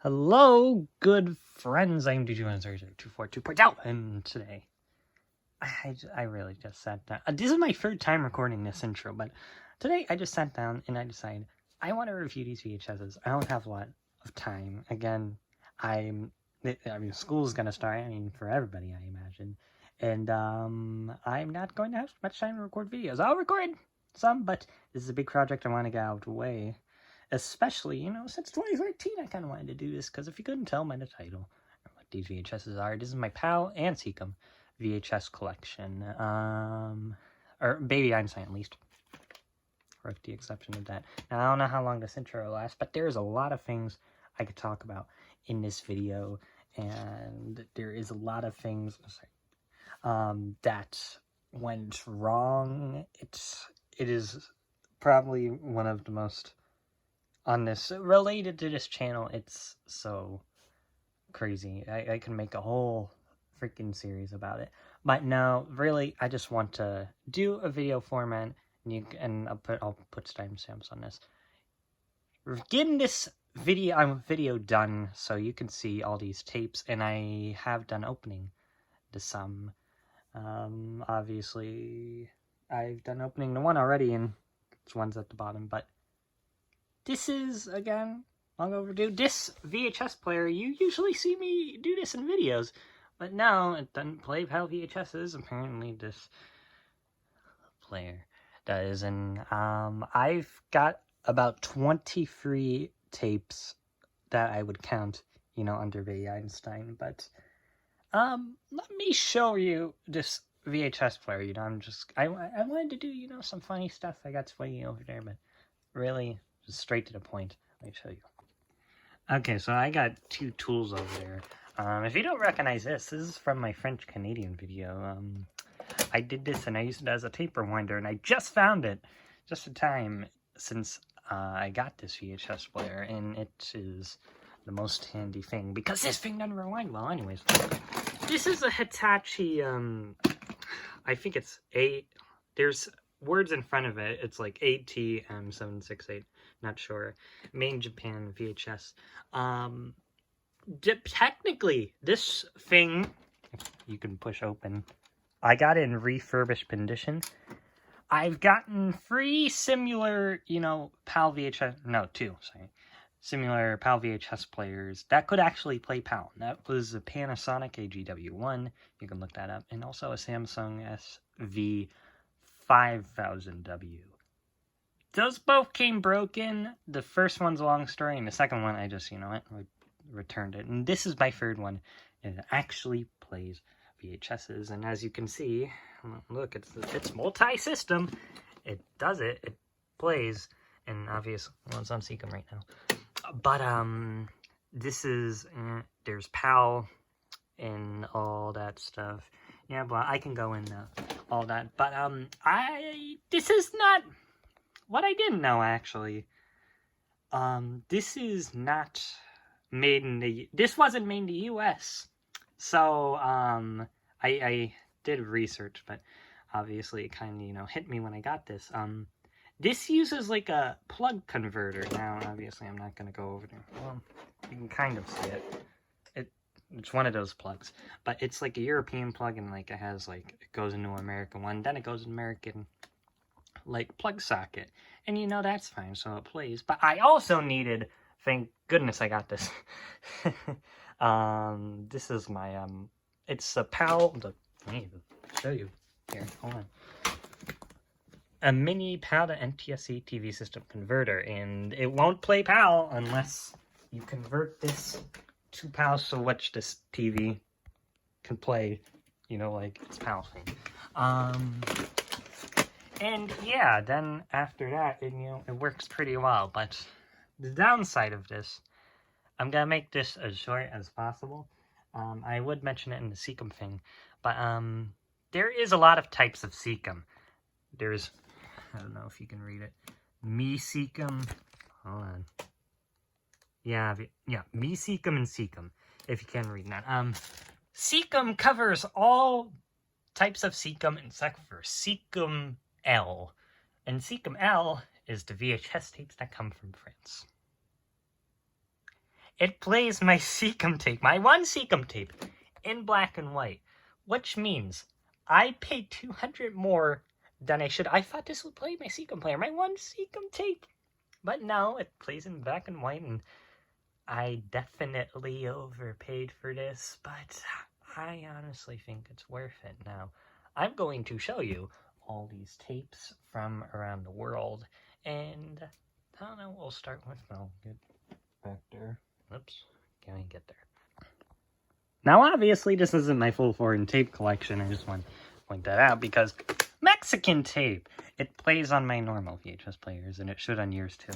Hello, good friends. I'm DJ100242.0, and today, I really just sat down. This is my third time recording this intro, but today I just sat down and I decided I want to review these VHSs. I don't have a lot of time. Again, I mean, school's gonna start, for everybody, I imagine. And, I'm not going to have much time to record videos. I'll record some, but this is a big project I want to get out of the way. Especially, since 2013, I kind of wanted to do this, because if you couldn't tell by the title what these VHSs are, this is my PAL and SECAM VHS collection, or Baby Einstein, at least, with the exception of that. Now, I don't know how long this intro will last, but there's a lot of things I could talk about in this video, and there is a lot of things, that went wrong. It is probably one of the most... on this, related to this channel, it's so crazy. I can make a whole freaking series about it. But no, really, I just want to do a video format, and I'll put timestamps on this. Getting this video done so you can see all these tapes, and I have done opening to some. Obviously, I've done opening to one already, and this one's at the bottom, but this is, again, long overdue. This VHS player, you usually see me do this in videos, but now it doesn't play PAL VHSs. Apparently this player does, and I've got about 23 tapes that I would count, under Baby Einstein, but let me show you this VHS player. I wanted to do, some funny stuff I got swinging over there, but really... just straight to the point. Let me show you. Okay, so I got two tools over there. If you don't recognize this is from my French-Canadian video. I did this and I used it as a tape rewinder, and I just found it just in time since I got this VHS player, and it is the most handy thing because this thing doesn't rewind well anyways. This is a Hitachi, I think it's there's words in front of it. It's like VT-M768. Not sure. Made in Japan, VHS. Technically, this thing, you can push open, I got it in refurbished condition. I've gotten 3 similar, PAL VHS, no, 2, sorry, similar PAL VHS players that could actually play PAL. That was a Panasonic AGW1, you can look that up, and also a Samsung SV5000W. Those both came broken. The first one's a long story, and the second one, I just, returned it. And this is my third one. It actually plays VHSs, and as you can see, look, it's multi-system. It does it. It plays, and obviously, well, it's on SECAM right now. But, this is, there's PAL and all that stuff. Yeah, but I can go into all that. But, this is not... what I didn't know, actually, this is not made in this wasn't made in the U.S. So, I did research, but obviously it kind of, hit me when I got this. This uses, like, a plug converter. Now, obviously, I'm not going to go over there. Well, you can kind of see it. It's one of those plugs. But it's, like, a European plug, and, like, it has, like, it goes into an American one. Then it goes in American... like plug socket, and that's fine, so it plays. But I also needed, thank goodness I got this. This is my it's a PAL. I need to show you here. Hold on. A mini PAL to NTSC TV system converter, and it won't play PAL unless you convert this to PAL, so which this TV can play. Like it's PAL thing. And yeah, then after that, it works pretty well. But the downside of this, I'm gonna make this as short as possible. I would mention it in the SECAM thing, but there is a lot of types of SECAM. There's, I don't know if you can read it, Me SECAM. Hold on. Yeah, Me SECAM and SECAM. If you can read that. SECAM covers all types of SECAM except for SECAM L, and SECAM L is the VHS tapes that come from France. it plays my SECAM tape, my one SECAM tape, in black and white, which means I paid $200 more than I should. I thought this would play my SECAM player, my one SECAM tape, but no, it plays in black and white, and I definitely overpaid for this, but I honestly think it's worth it. Now, I'm going to show you all these tapes from around the world, and I don't know, we'll start with, I'll get back there. Oops, can't even get there. Now, obviously, this isn't my full foreign tape collection. I just want to point that out because Mexican tape. It plays on my normal VHS players, and it should on yours too.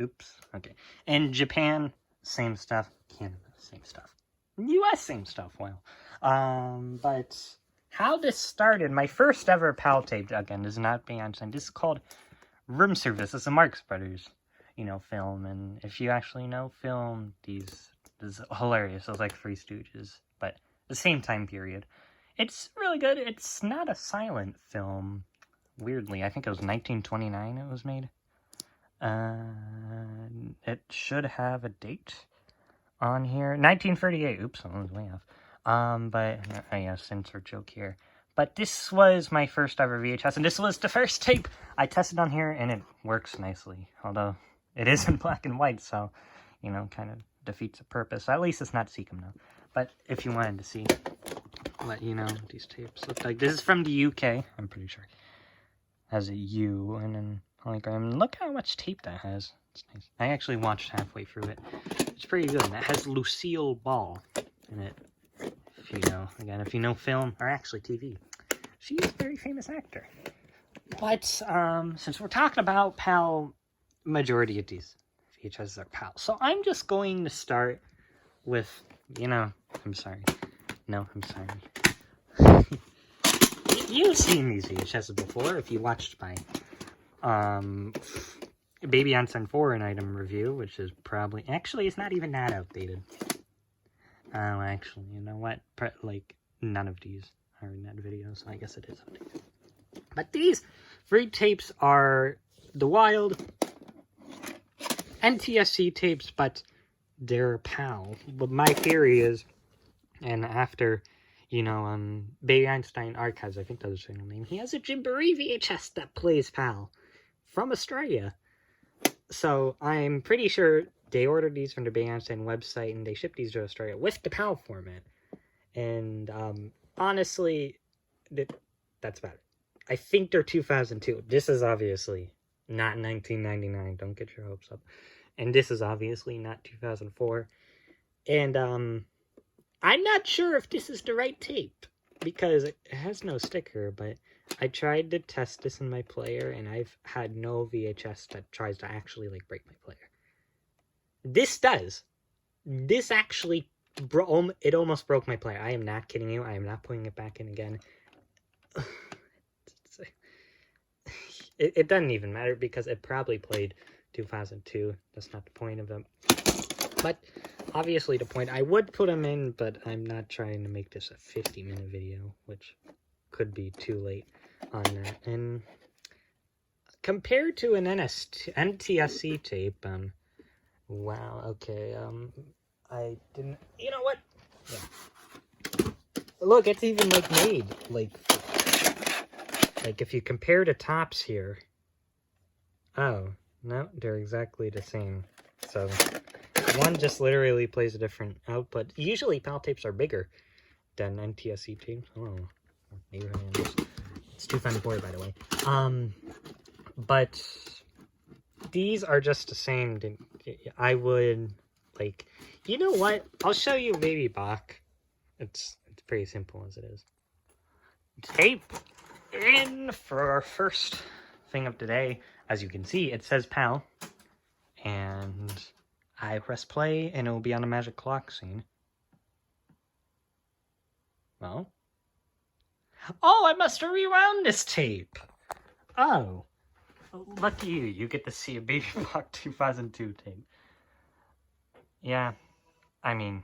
Oops. Okay. And Japan, same stuff. Canada, same stuff. US, same stuff. Well, but how this started, my first ever PAL tape, again, is not being Einstein. This is called Room Service. It's a Marx Brothers, film. And if you actually know film, this is hilarious. It was like Three Stooges, but the same time period. It's really good. It's not a silent film, weirdly. I think it was 1929 it was made. It should have a date on here. 1938. Oops, I was way off. But, yeah, censor joke here. But this was my first ever VHS, and this was the first tape I tested on here, and it works nicely. Although, it is in black and white, so, kind of defeats the purpose. At least it's not SECAM now. But if you wanted to see what, these tapes look like. This is from the UK, I'm pretty sure. Has a U and then hologram. And look how much tape that has. It's nice. I actually watched halfway through it. It's pretty good. And it has Lucille Ball in it. If you know film, or actually TV. She's a very famous actor. But, since we're talking about PAL, majority of these VHSs are PAL. So I'm just going to start with, I'm sorry. No, I'm sorry. You've seen these VHSs before if you watched my Baby Einstein 4 an item review, which is probably... Actually, it's not even that outdated. Oh, actually, you know what? None of these are in that video, so I guess it is outdated. But these 3 tapes are the wild NTSC tapes, but they're PAL. But my theory is, and after, Baby Einstein Archives, I think that's his channel name, he has a Jamboree VHS that plays PAL from Australia. So I'm pretty sure they ordered these from the Baby Einstein website, and they shipped these to Australia with the PAL format. And honestly, that's about it. I think they're 2002. This is obviously not 1999. Don't get your hopes up. And this is obviously not 2004. And I'm not sure if this is the right tape, because it has no sticker, but I tried to test this in my player, and I've had no VHS that tries to actually, break my player. This does. This actually, it almost broke my player. I am not kidding you. I am not putting it back in again. It doesn't even matter, because it probably played 2002. That's not the point of them. But obviously the point, I would put them in, but I'm not trying to make this a 50-minute video, which could be too late on that. And compared to an NTSC tape, wow, okay, I didn't, you know what? Yeah. Look, it's even, made, if you compare the tops here, oh, no, they're exactly the same. So one just literally plays a different output. Usually PAL tapes are bigger than NTSC tapes. Oh, maybe it's 254, by the way. But these are just the same. I would, you know what? I'll show you Baby Bach. It's pretty simple as it is. Tape in for our first thing of today. As you can see, it says PAL, and I press play, and it will be on a magic clock scene. Well, oh, I must have rewound this tape. Oh, lucky you. You get to see a Baby Bach 2002 tape. Yeah, I mean,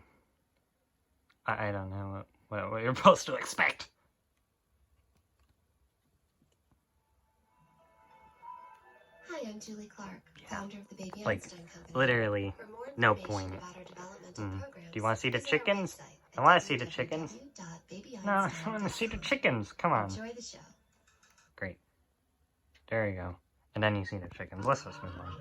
I don't know what you're supposed to expect. Hi, I'm Julie Clark, founder of the Baby Like, Einstein Company. literally no point. Do you want to see the chickens? I want to see the chickens. No, I want to see the chickens. Come on. Great. There you go. And then you see the chickens. Let's just move on.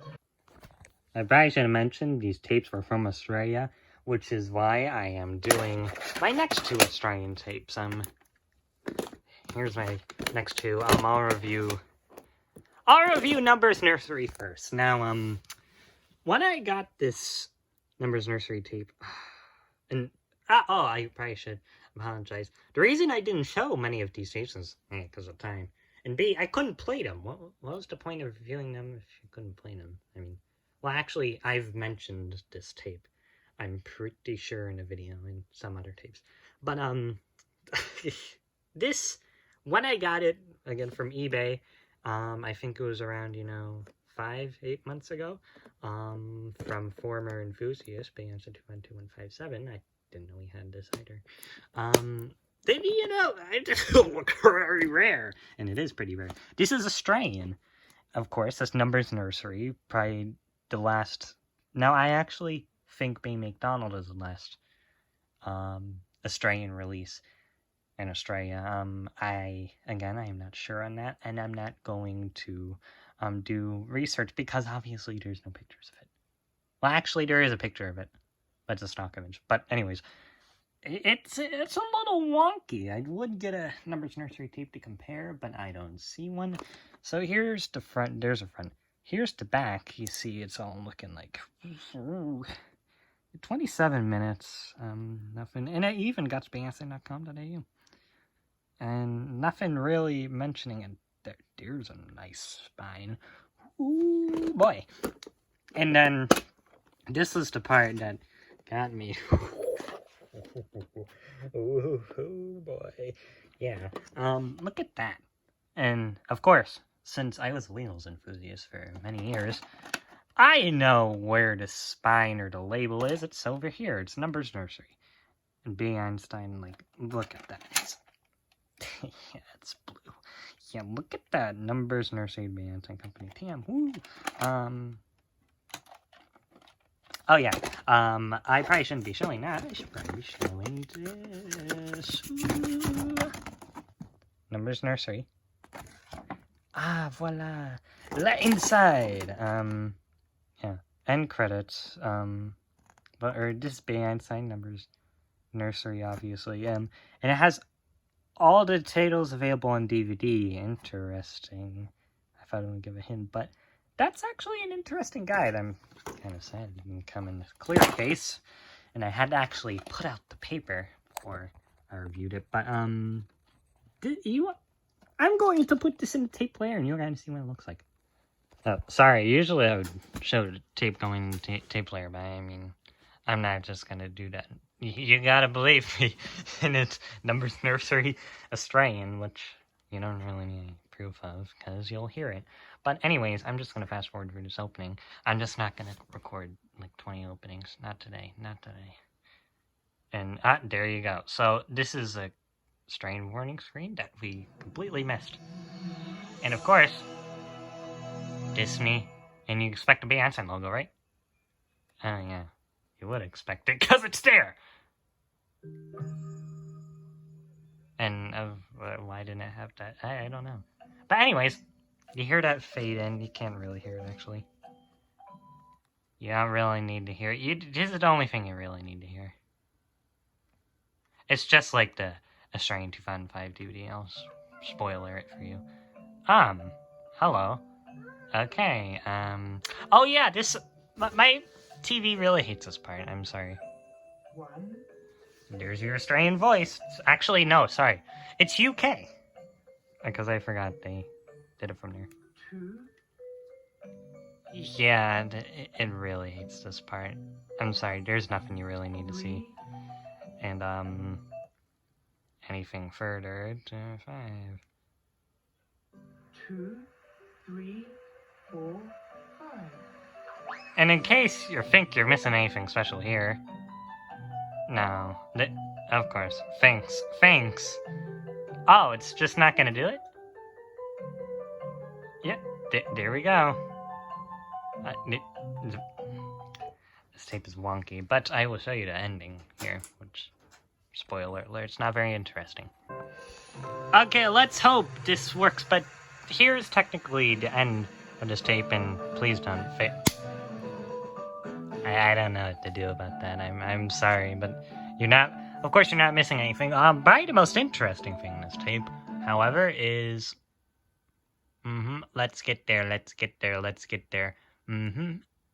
I probably should have mentioned these tapes were from Australia, which is why I am doing my next 2 Australian tapes. Here's my next 2. I'll review Numbers Nursery first. Now, when I got this Numbers Nursery tape, and I probably should apologize. The reason I didn't show many of these tapes is because of time, and B, I couldn't play them. What was the point of reviewing them if you couldn't play them? I mean, well, actually, I've mentioned this tape, I'm pretty sure, in a video and some other tapes, but this, when I got it again from eBay, I think it was around 5-8 months ago, from former enthusiast Beyonce212157. I didn't know he had this either. Then, it look very rare, and it is pretty rare. This is Australian, of course. This Numbers Nursery, probably the last. Now, I actually think Baby McDonald is the last Australian release in Australia. I am not sure on that, and I'm not going to do research because obviously there's no pictures of it. Well, actually, there is a picture of it, but it's a stock image. But anyways, it's a little wonky. I would get a Numbers Nursery tape to compare, but I don't see one. So here's the front. There's a front. Here's the back. You see, it's all looking like 27 minutes. Nothing, and I even got Spanson.com.au, and nothing really mentioning it. There's a nice spine. Ooh, boy. And then this is the part that got me. Ooh, boy. Yeah. Look at that. And of course, since I was a Wheels enthusiast for many years, I know where the spine or the label is. It's over here. It's Numbers Nursery. And B. Einstein, like, look at that. Yeah, it's blue. Yeah, look at that. Numbers Nursery Beyonce Company. Damn. Woo. Oh, yeah. I probably shouldn't be showing that. I should probably be showing this. Ooh. Numbers Nursery. Ah, voila. La inside. Yeah. End credits. Or this Beyonce Numbers Nursery, obviously. And it has all the titles available on DVD. Interesting. I thought I would give a hint, but that's actually an interesting guide. I'm kind of sad it didn't come in a clear case, and I had to actually put out the paper before I reviewed it. But I'm going to put this in the tape player, and you're going to see what it looks like. Oh, sorry. Usually I would show the tape going in the tape player, but I mean, I'm not just going to do that. You gotta believe me. And it's Numbers Nursery Australian, which you don't really need any proof of, because you'll hear it. But anyways, I'm just going to fast forward through this opening. I'm just not going to record like 20 openings. Not today. Not today. And there you go. So this is a strain warning screen that we completely missed. And of course, Disney. And you expect a Beyonce logo, right? Oh yeah. You would expect it, because it's there! And why didn't it have that? I don't know. But anyways, you hear that fade in. You can't really hear it, actually. You don't really need to hear it. This is the only thing you really need to hear. It's just like the Australian 2005 DVD. I'll spoiler it for you. Hello. Okay, oh yeah, my TV really hates this part. I'm sorry. There's your Australian voice. Actually, no, sorry. It's UK. Because I forgot they did it from there. Yeah, it really hates this part. I'm sorry, there's nothing you really need to see. And, anything further to 5. 2, 3, 4, 5. And in case you think you're missing anything special here, no, of course, thanks. Oh, it's just not gonna do it? Yep, there we go. tape is wonky, but I will show you the ending here, which, spoiler alert, it's not very interesting. Okay, let's hope this works, but here's technically the end of this tape, and please don't fail. I don't know what to do about that. I'm sorry, but you're not, of course you're not missing anything. Probably the most interesting thing in this tape, however, is, let's get there, let's get there, let's get there.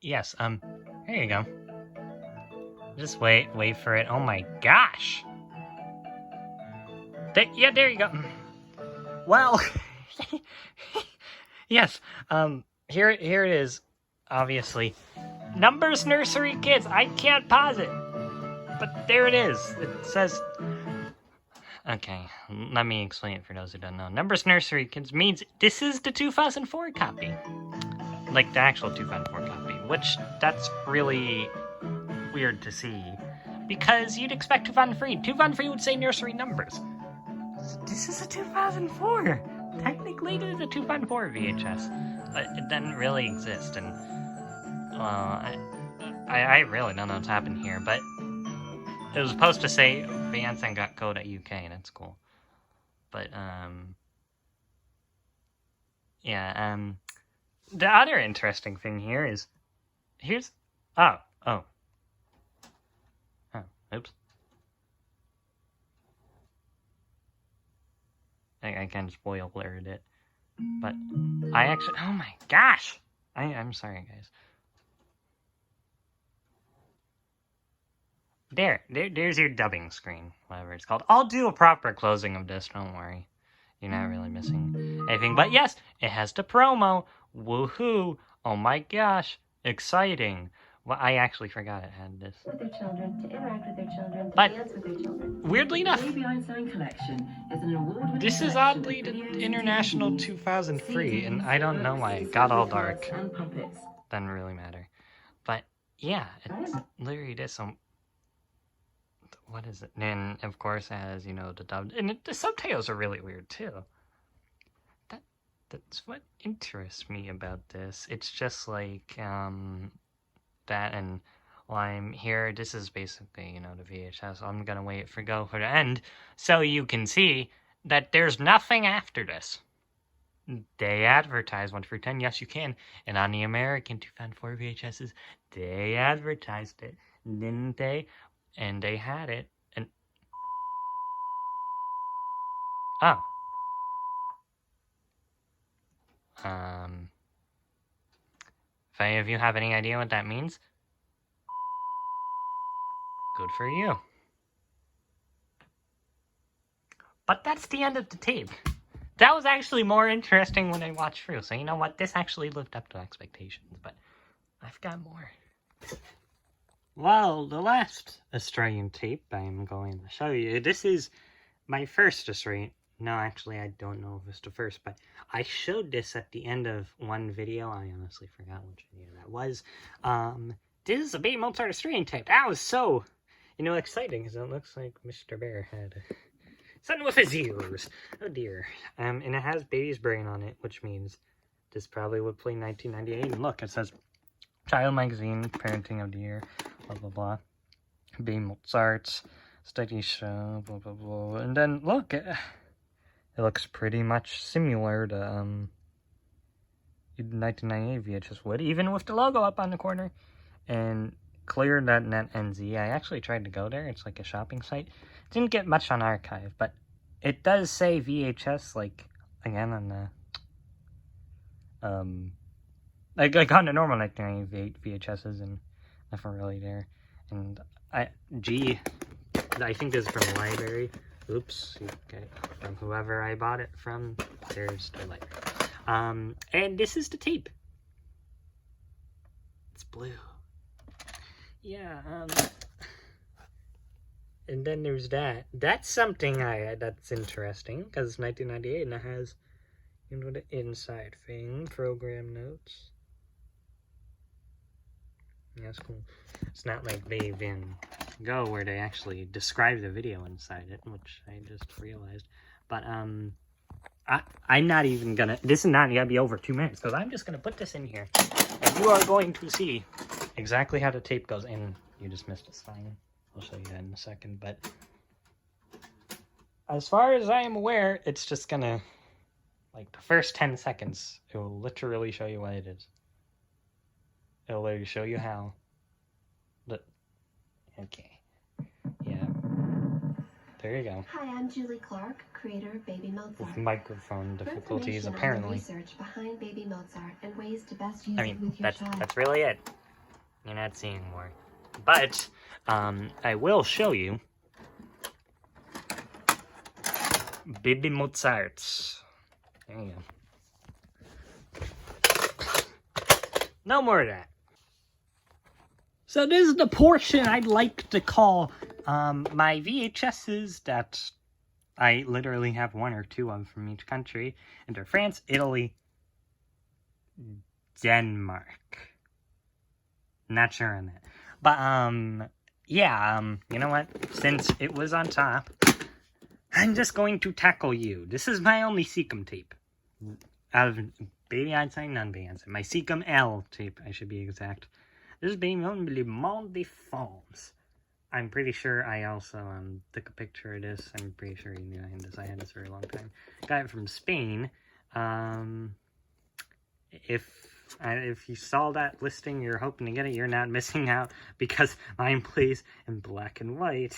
Yes, here you go. Just wait for it. Oh my gosh! Yeah, there you go. Well, yes, here it is, obviously. Numbers Nursery Kids, I can't pause it, but there it is. It says, okay, let me explain it for those who don't know. Numbers Nursery Kids means this is the 2004 copy. Like the actual 2004 copy, which that's really weird to see, because you'd expect 2003. 2003 would say nursery numbers. This is a 2004. Technically, it is a 2004 VHS, but it doesn't really exist, and I really don't know what's happened here, but it was supposed to say Einstein got code at UK, that's cool. But, yeah, the other interesting thing here is, oops. I kind of spoil blurred it, but I actually, oh my gosh! I'm sorry, guys. There's your dubbing screen, whatever it's called. I'll do a proper closing of this, don't worry. You're not really missing anything, but yes, it has the promo. Woohoo! Oh my gosh, exciting! Well, I actually forgot it had this. With their children, to interact with their children, to but dance with their children. Weirdly enough, Baby Einstein collection is an award-winning this is oddly the International 2003, and I don't know why it got all dark. Doesn't really matter. But yeah, it's literally this. What is it? And of course, it has, you know, the dubbed, and the subtitles are really weird too. That's what interests me about this. It's just like that, and while I'm here, this is basically, you know, the VHS. So I'm gonna wait for go for the end, so you can see that there's nothing after this. They advertise 1 through 10. Yes, you can. And on the American 2004 VHSs, they advertised it, didn't they? And they had it. And if any of you have any idea what that means, good for you. But that's the end of the tape. That was actually more interesting when I watched through. So you know what? This actually lived up to expectations, but I've got more. Well, the last Australian tape I'm going to show you. This is my first Australian. No, actually, I don't know if it's the first, but I showed this at the end of one video. I honestly forgot which video that was. This is a Baby Mozart Australian tape. That was so, you know, exciting, because it looks like Mr. Bear had something with his ears. Oh dear. And it has Baby's Brain on it, which means this probably would play 1998. And look, it says Child Magazine, Parenting of the Year, blah, blah, blah. Baby Mozart, Study Show, blah, blah, blah. And then, look, it looks pretty much similar to 1998 VHS would, even with the logo up on the corner. And clear.net NZ, I actually tried to go there. It's like a shopping site. Didn't get much on archive, but it does say VHS, like, again, on the, like on the normal 1998 VHSs, and nothing really there. And I think this is from the library. Oops, okay, from whoever I bought it from, there's the library. And this is the tape. It's blue. Yeah, and then there's that. That's something that's interesting, because it's 1998 and it has, you know, the inside thing, program notes. Yeah, that's cool. It's not like Baby Van Gogh where they actually describe the video inside it, which I just realized. But I'm not even gonna, this is not gonna be over 2 minutes, because I'm just gonna put this in here, and you are going to see exactly how the tape goes. And you just missed a sign. I'll show you that in a second. But as far as I am aware, it's just gonna, like, the first 10 seconds, it will literally show you what it is. It'll literally show you how. But, okay. Yeah. There you go. Hi, I'm Julie Clark, creator of Baby Mozart. With microphone For difficulties, information on the apparently. research behind Baby Mozart and ways to best use I it mean, with your child. that's really it. You're not seeing more. But, I will show you Baby Mozart. There you go. No more of that. So this is the portion I'd like to call my VHSs that I literally have 1 or 2 of from each country. And they're France, Italy, Denmark. Not sure on that. But, yeah, you know what? Since it was on top, I'm just going to tackle you. This is my only SECAM tape. Out of Baby Einstein, non-Baby Einstein. My SECAM L tape, I should be exact. This is being known Le Monde des Femmes. I'm pretty sure I also took a picture of this. I'm pretty sure you knew I had this. I had this for a long time. Got it from Spain. If you saw that listing, you're hoping to get it, you're not missing out because mine plays in black and white.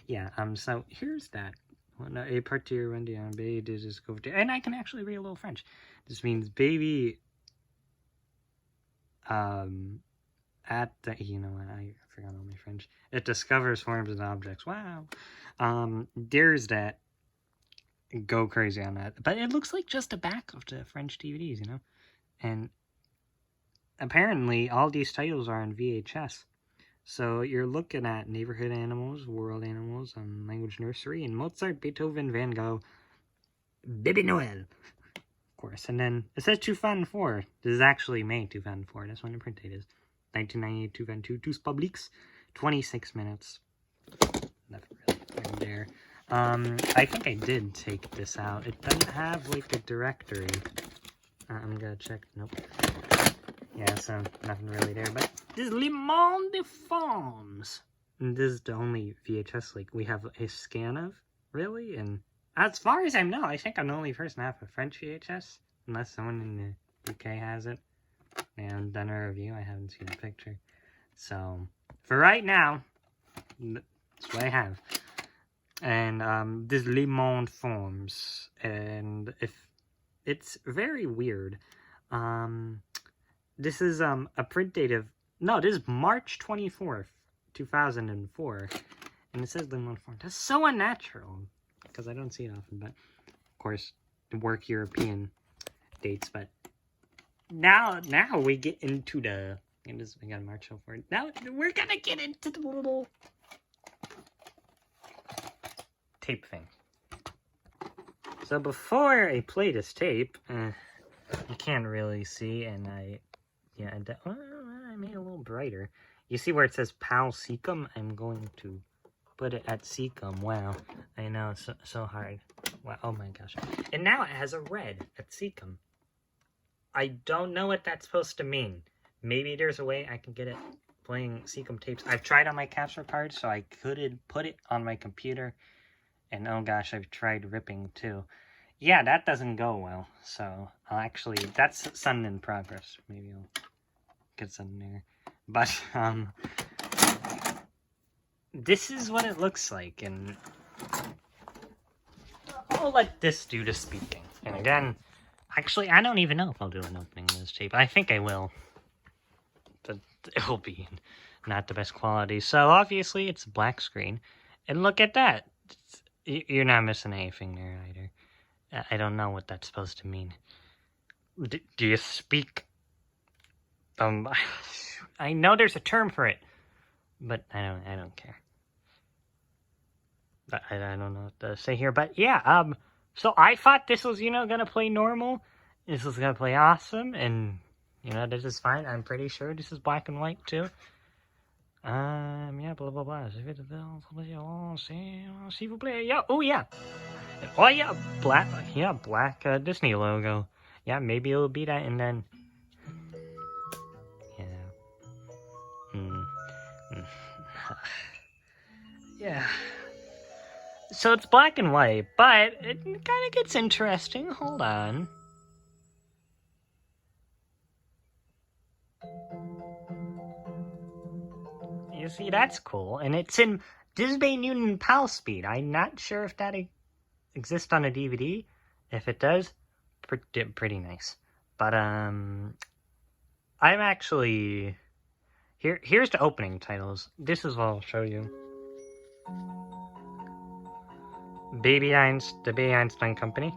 Yeah, so here's that. A partir rendian baby digits go to, and I can actually read a little French. This means baby at the, you know what, I forgot all my French. It discovers forms and objects. Wow. There's that. Go crazy on that. But it looks like just the back of the French DVDs, you know? And apparently all these titles are on VHS. So you're looking at Neighborhood Animals, World Animals, Language Nursery, and Mozart, Beethoven, Van Gogh, Baby Noel, of course. And then it says 2004. This is actually May 2004. That's when the print date is. 1998, 2002, Tous Publics, 26 minutes. Nothing really right there. I think I did take this out. It doesn't have, like, a directory. I'm gonna check. Nope. Yeah, so nothing really there. But this is Le Monde des Femmes. And this is the only VHS, like, we have a scan of. Really? And as far as I know, I think I'm the only person to have a French VHS. Unless someone in the UK has it. I haven't done a review. I haven't seen a picture. So, for right now, that's what I have. And this Le Monde Forms, and if it's very weird. This is a print date of, no, this is March 24th, 2004, and it says Le Monde Forms. That's so unnatural because I don't see it often. But of course, the work European dates. But now we get into the, and this, we gotta march over it. Now we're gonna get into the little tape thing. So before I play this tape, you can't really see, and I made it a little brighter. You see where it says PAL SECAM? I'm going to put it at SECAM. Wow, I know, it's so hard. Wow, oh my gosh. And now it has a red at SECAM. I don't know what that's supposed to mean. Maybe there's a way I can get it playing SECAM tapes. I've tried on my capture card, so I could put it on my computer. And oh gosh, I've tried ripping too. Yeah, that doesn't go well. So I'll actually, that's something in progress. Maybe I'll get something there. But this is what it looks like, and I'll let this do the speaking. And again, actually, I don't even know if I'll do an opening of this tape. I think I will, but it will be not the best quality. So obviously, it's a black screen, and look at that. You're not missing anything there either. I don't know what that's supposed to mean. Do you speak? I know there's a term for it, but I don't care. But I don't know what to say here. But yeah, so I thought this was, gonna play normal. This was gonna play awesome, and this is fine. I'm pretty sure this is black and white too. Yeah, blah blah blah. S'il vous plaît. Yeah, oh yeah. Oh yeah, black Disney logo. Yeah, maybe it'll be that, and then yeah. So it's black and white, but it kind of gets interesting. Hold on. You see, that's cool. And it's in Disney Newton PAL speed. I'm not sure if that exists on a DVD. If it does, pretty nice. But, I'm actually... Here's the opening titles. This is what I'll show you. The Baby Einstein Company.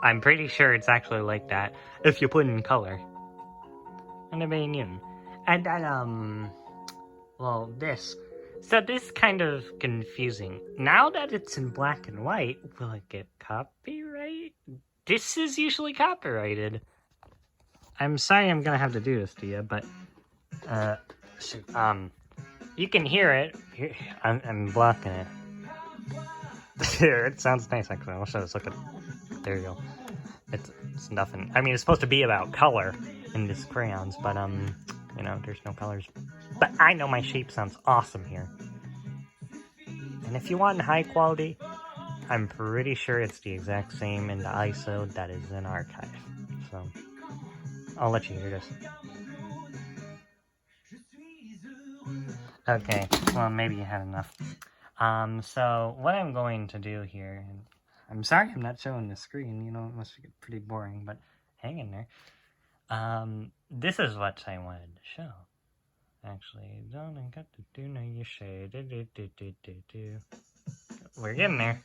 I'm pretty sure it's actually like that if you put in color. And the Baby Newton. And then, well, this. So this is kind of confusing. Now that it's in black and white, will it get copyright? This is usually copyrighted. I'm sorry I'm gonna have to do this to you, but, shoot, you can hear it. Here, I'm blocking it. Here, it sounds nice, actually. I'll show this. Look at it. There you go. It's nothing. I mean, it's supposed to be about color in this crayons, but, you know, there's no colors. But I know my shape sounds awesome here. And if you want high quality, I'm pretty sure it's the exact same in the ISO that is in archive. So, I'll let you hear this. Okay, well, maybe you had enough. So what I'm going to do here, and I'm sorry I'm not showing the screen, you know, it must get pretty boring, but hang in there. This is what I wanted to show. Actually, don't I got to do no you shade. We're getting there.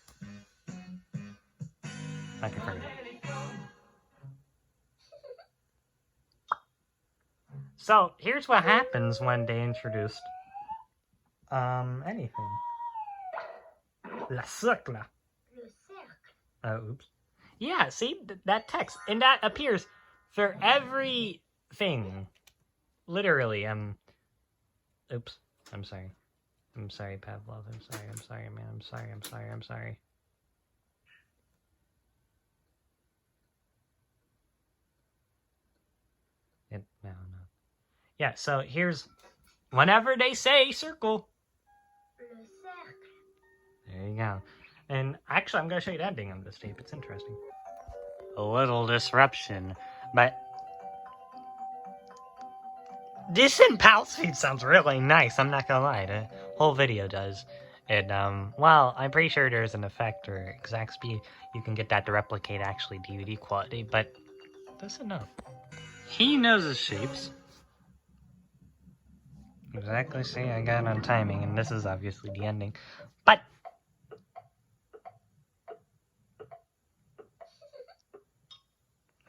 I can forget. So, here's what happens when they introduced, anything. La cercle. Oops. Yeah, see? That text. And that appears for everything. Literally, oops. I'm sorry. I'm sorry, Pavlov. I'm sorry, man. I'm sorry. No. Yeah, so here's... Whenever they say circle. There you go. And actually, I'm going to show you the ending of this tape. It's interesting. A little disruption. But... this in PAL speed sounds really nice. I'm not going to lie. The whole video does. And, well, I'm pretty sure there's an effect or exact speed. You can get that to replicate actually DVD quality. But that's enough. He knows his shapes. Exactly, see, I got it on timing, and this is obviously the ending. But...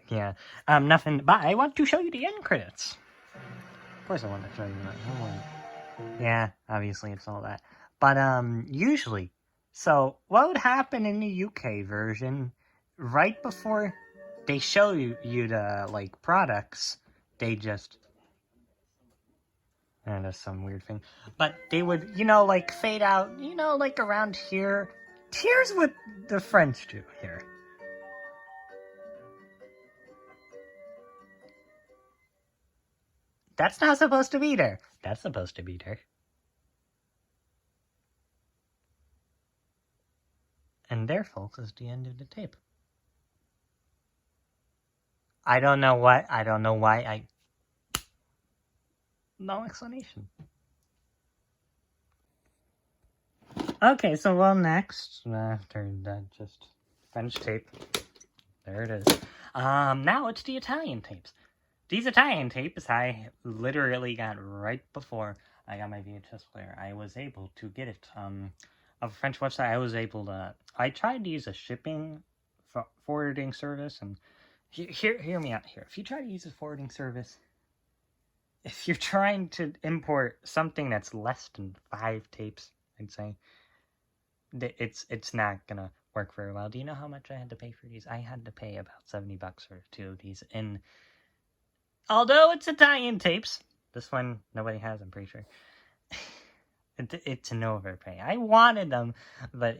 yeah, nothing, but I want to show you the end credits. Of course I want to show you that. Yeah, obviously it's all that. But, usually, so, what would happen in the UK version, right before they show you the, like, products, they just... and that's some weird thing. But they would, you know, like, fade out, you know, like, around here. Here's what the French do here. That's not supposed to be there. That's supposed to be there. And there, folks, is the end of the tape. I don't know why no explanation. Okay, so well, next, after that just French tape, there it is. Now it's the Italian tapes. These Italian tapes I literally got right before I got my VHS player. I was able to get it, of a French website. I was able to, I tried to use a shipping forwarding service, and hear me out here. If you try to use a forwarding service, if you're trying to import something that's less than 5 tapes, I'd say, it's not gonna work very well. Do you know how much I had to pay for these? I had to pay about $70 for 2 of these. And although it's Italian tapes, this one nobody has, I'm pretty sure. It's an overpay. I wanted them, but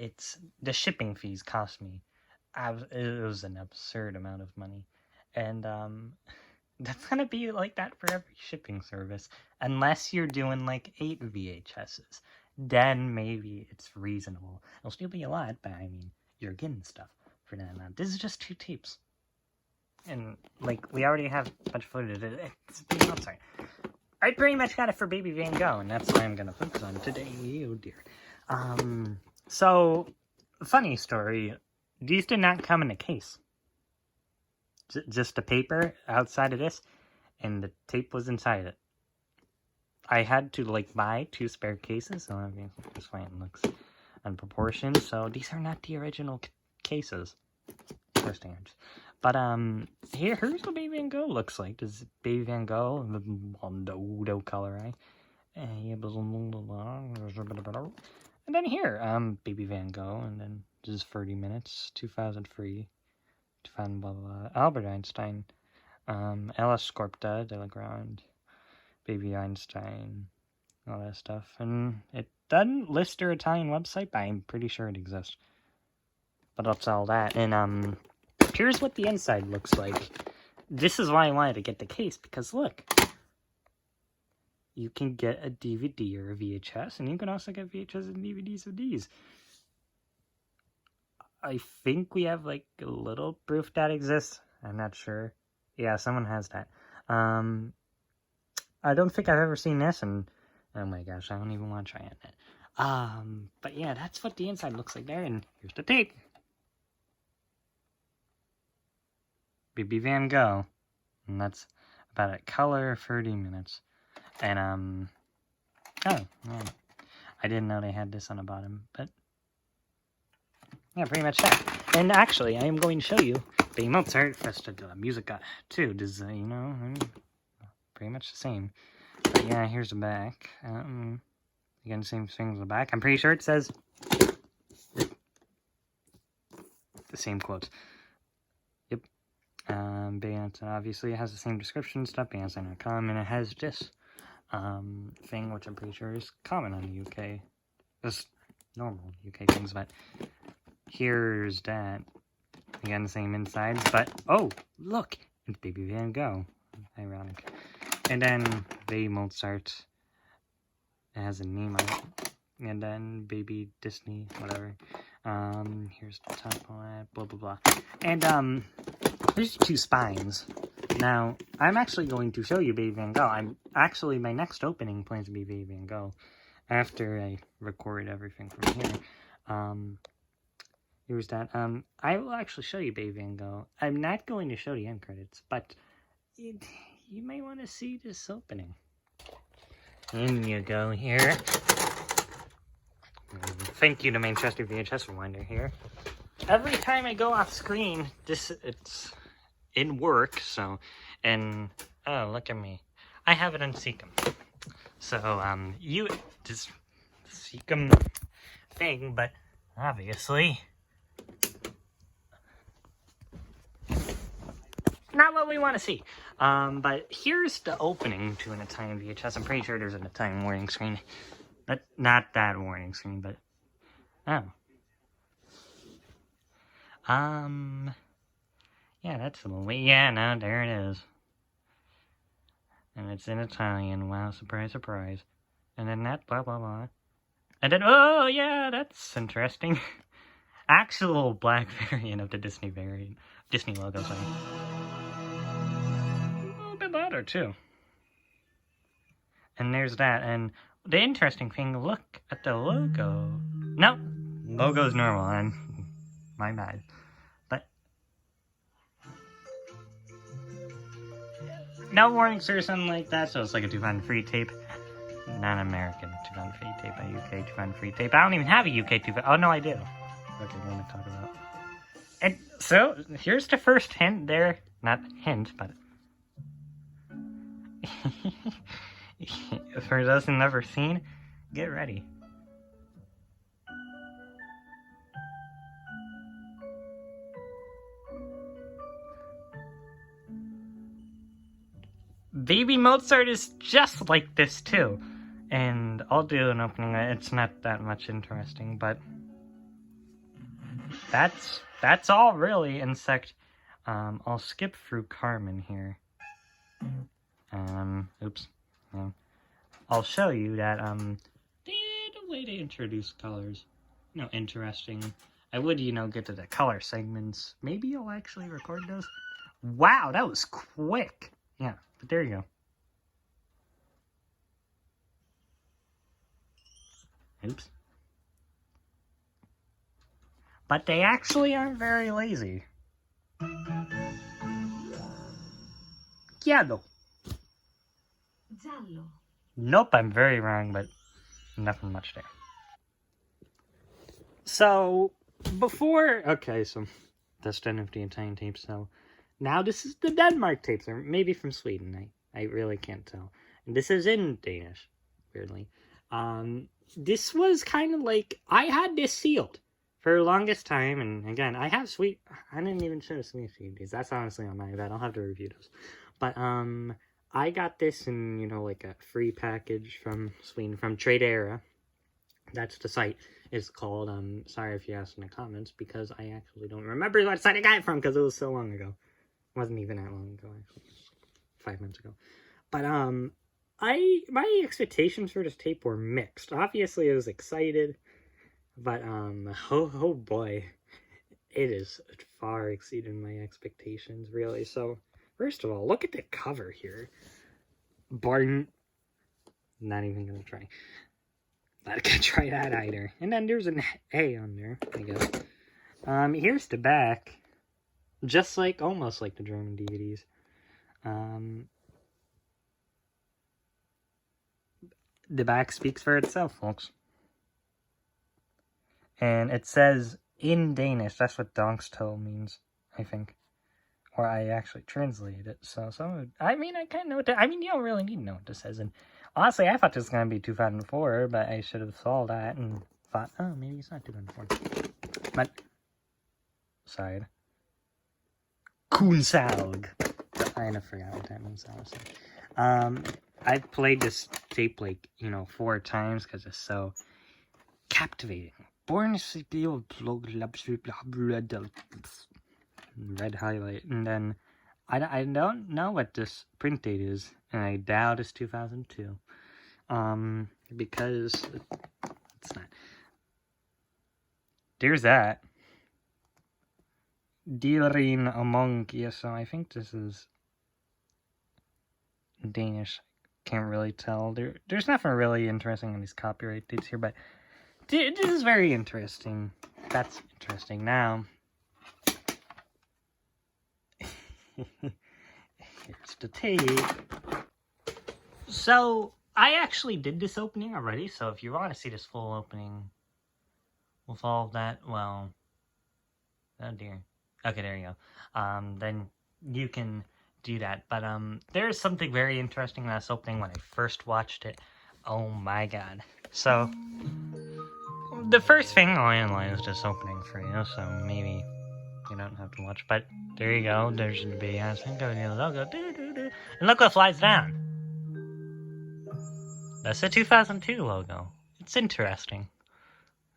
the shipping fees cost me. It was an absurd amount of money, and that's gonna be like that for every shipping service, unless you're doing like 8 VHSs. then maybe it's reasonable. It'll still be a lot, but I mean, you're getting stuff for that amount. This is just 2 tapes. And, like, we already have a bunch of footage. It's Baby Mozart. I pretty much got it for Baby Van Gogh, and that's what I'm going to focus on today. Oh, dear. So, funny story. These did not come in a case. Just a paper outside of this, and the tape was inside it. I had to, like, buy 2 spare cases, so that's why it looks unproportioned. So, these are not the original cases. First stamps. But, here's what Baby Van Gogh looks like. This is Baby Van Gogh, the color eye. And then here, Baby Van Gogh, and then this is 30 minutes, 2003, to find blah, blah, blah. Albert Einstein, Ella Scorpta, De La Grande, Baby Einstein, all that stuff. And it doesn't list their Italian website, but I'm pretty sure it exists. But that's all that. And, here's what the inside looks like. This is why I wanted to get the case, because look. You can get a DVD or a VHS, and you can also get VHS and DVDs of these. I think we have, like, a little proof that exists. I'm not sure. Yeah, someone has that. I don't think I've ever seen this, and oh my gosh, I don't even want to try it. But yeah, that's what the inside looks like there, and here's the tape. Baby Van Gogh. And that's about a color 30 minutes. And, oh, yeah. I didn't know they had this on the bottom, but yeah, pretty much that. And actually, I am going to show you Baby Mozart Festa della Musica too. Does, you know, pretty much the same. But yeah, here's the back. Again, same thing as the back. I'm pretty sure it says the same quotes. Yep. Beyonce, obviously, it has the same description stuff, Beyonce.com, and it has this thing, which I'm pretty sure is common on the UK. Just normal UK things, but here's that. Again, the same inside, but, oh, look! It's Baby Van Gogh. Ironic. And then Baby Mozart. It has a name on it. And then Baby Disney, whatever. Here's the top of that, blah, blah, blah. And, there's 2 spines. Now, I'm actually going to show you Baby Van Gogh. My next opening plans to be Baby Van Gogh after I record everything from here. Here's that. I will actually show you Baby Van Gogh. I'm not going to show the end credits, but you may want to see this opening. In you go here. Thank you to Manchester VHS Reminder here. Every time I go off screen, it's in work, so, and, oh, look at me. I have it on SECAM. So, this SECAM thing, but obviously, not what we want to see. But here's the opening to an Italian VHS. I'm pretty sure there's an Italian warning screen. But not that warning screen, but, oh. Yeah, that's a little, yeah, no, there it is. And it's in Italian, wow, surprise, surprise. And then that, blah, blah, blah. And then, oh, yeah, that's interesting. Actual black variant of the Disney logo, sorry. A little bit louder, too. And there's that, and the interesting thing, look at the logo. No, logo's normal, and my bad. But no warnings or something like that, so it's like a 2-pound free tape. Not an American 2-pound free tape, a UK 2-pound free tape. I don't even have a UK 2-pound. Oh, no, I do. Okay, what am I talking about? And so, here's the first hint there. Not hint, but for those who've never seen, get ready. Baby Mozart is just like this too, and I'll do an opening. It's not that much interesting, but that's all really. In fact, I'll skip through Carmen here. Oops. Yeah. I'll show you that, the way way to introduce colors. Interesting. I would, get to the color segments. Maybe I'll actually record those. Wow, that was quick. Yeah, but there you go. Oops. But they actually aren't very lazy. Giallo. Giallo. Nope, I'm very wrong, but nothing much there. So, so that's done of the Italian tapes, so now this is the Denmark tapes, or maybe from Sweden, I really can't tell. And this is in Danish, weirdly. This was kind of like, I had this sealed for the longest time, and again, I didn't even show the Swedish CDs, that's honestly on my bad, I'll have to review those. But, I got this in, like a free package from Sweden, from Tradera. That's the site. It's called, sorry if you asked in the comments, because I actually don't remember what site I got it from, because it was so long ago. It wasn't even that long ago, actually. 5 months ago. But, my expectations for this tape were mixed. Obviously, I was excited, but, oh boy. It is far exceeding my expectations, really. So, first of all, look at the cover here. Barton. Not even gonna try. Not gonna try that either. And then there's an A on there, I guess. Here's the back. Just like, almost like the German DVDs. The back speaks for itself, folks. And it says in Danish. That's what Dongsto means, I think. Or I actually translated it. So I kind of know what you don't really need to know what this says. And honestly, I thought this was going to be 2004, but I should have saw that and thought, oh, maybe it's not 2004. But, sorry. Kunsalg. I forgot what that means, honestly. I've played this tape, 4 times because it's so captivating. Red highlight, and then I don't know what this print date is, and I doubt it's 2002, because it's not. There's that. Dealing among, so I think this is Danish. Can't really tell. There's nothing really interesting in these copyright dates here, but this is very interesting. That's interesting. Now, here's the tape. So, I actually did this opening already, so if you want to see this full opening with all of that, well, oh dear. Okay, there you go. Then you can do that. But, there's something very interesting in this opening when I first watched it. Oh my god. So, the first thing I'll analyze is this opening for you, so maybe you don't have to watch, but there you go. There's the big ass thing going in the logo. And look what flies down. That's the 2002 logo. It's interesting.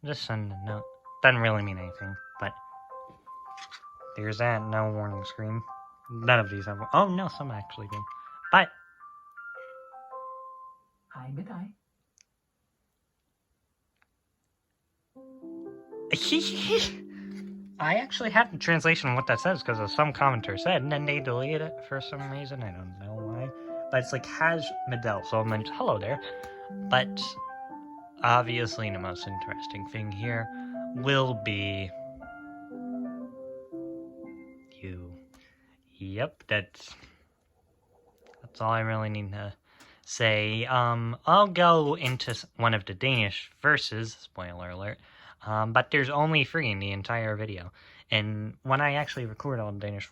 Just send a note. Doesn't really mean anything, but there's that. No warning screen. None of these have. Oh no, some actually do. But Hej med dig. I actually had the translation of what that says because some commenter said, and then they deleted it for some reason. I don't know why. But it's like Haj Medel, so it meant hello there. But obviously the most interesting thing here will be you. Yep, that's all I really need to say. I'll go into one of the Danish verses, spoiler alert. But there's only 3 in the entire video. And when I actually record all the Danish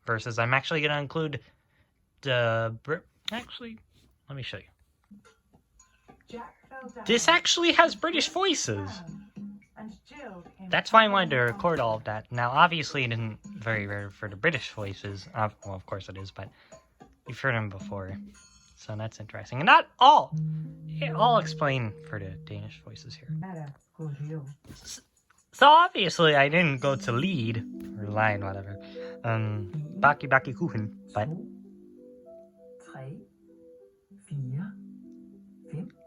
verses, I'm actually going to include the... Actually, let me show you. This actually has British voices. That's why I wanted to record all of that. Now, obviously, it isn't very rare for the British voices. Well, of course it is, but you've heard them before. So that's interesting. And not all. I'll explain for the Danish voices here. So obviously I didn't go to lead or line, whatever. Baki Baki Kuchen, but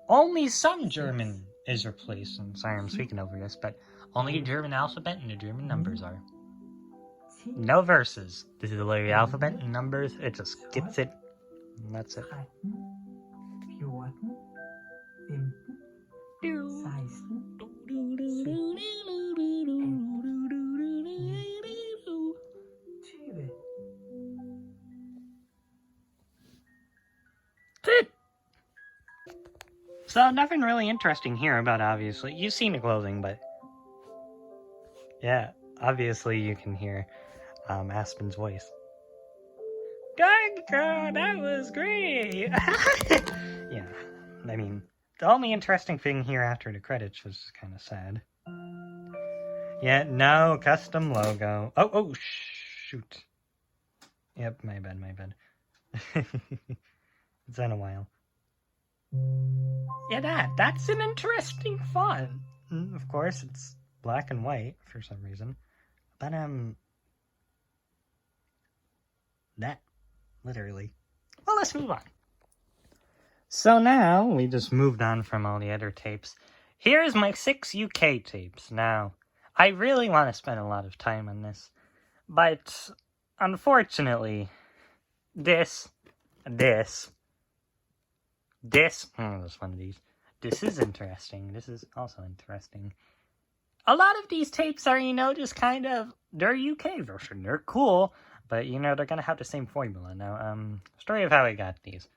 only some German is replaced. And sorry I'm speaking over this, but only the German alphabet and the German numbers are. No verses. This is the literally alphabet and numbers. It just skips it. And that's it. 13, 16, 17, 18, 19, 20. So nothing really interesting here about obviously. You've seen the clothing, but yeah, obviously you can hear Aspen's voice. God, that was great! Yeah, I mean, the only interesting thing here after the credits was kind of sad. Yeah, no custom logo. Oh, shoot. Yep, my bad. It's been a while. Yeah, that's an interesting font. Of course, it's black and white for some reason. But, that, literally. Well, let's move on. So now, we just moved on from all the other tapes. Here's my 6 UK tapes. Now, I really want to spend a lot of time on this. But, unfortunately, this, there's one of these. This is interesting. This is also interesting. A lot of these tapes are, just kind of, they're UK version. They're cool, but, they're going to have the same formula. Now, story of how I got these.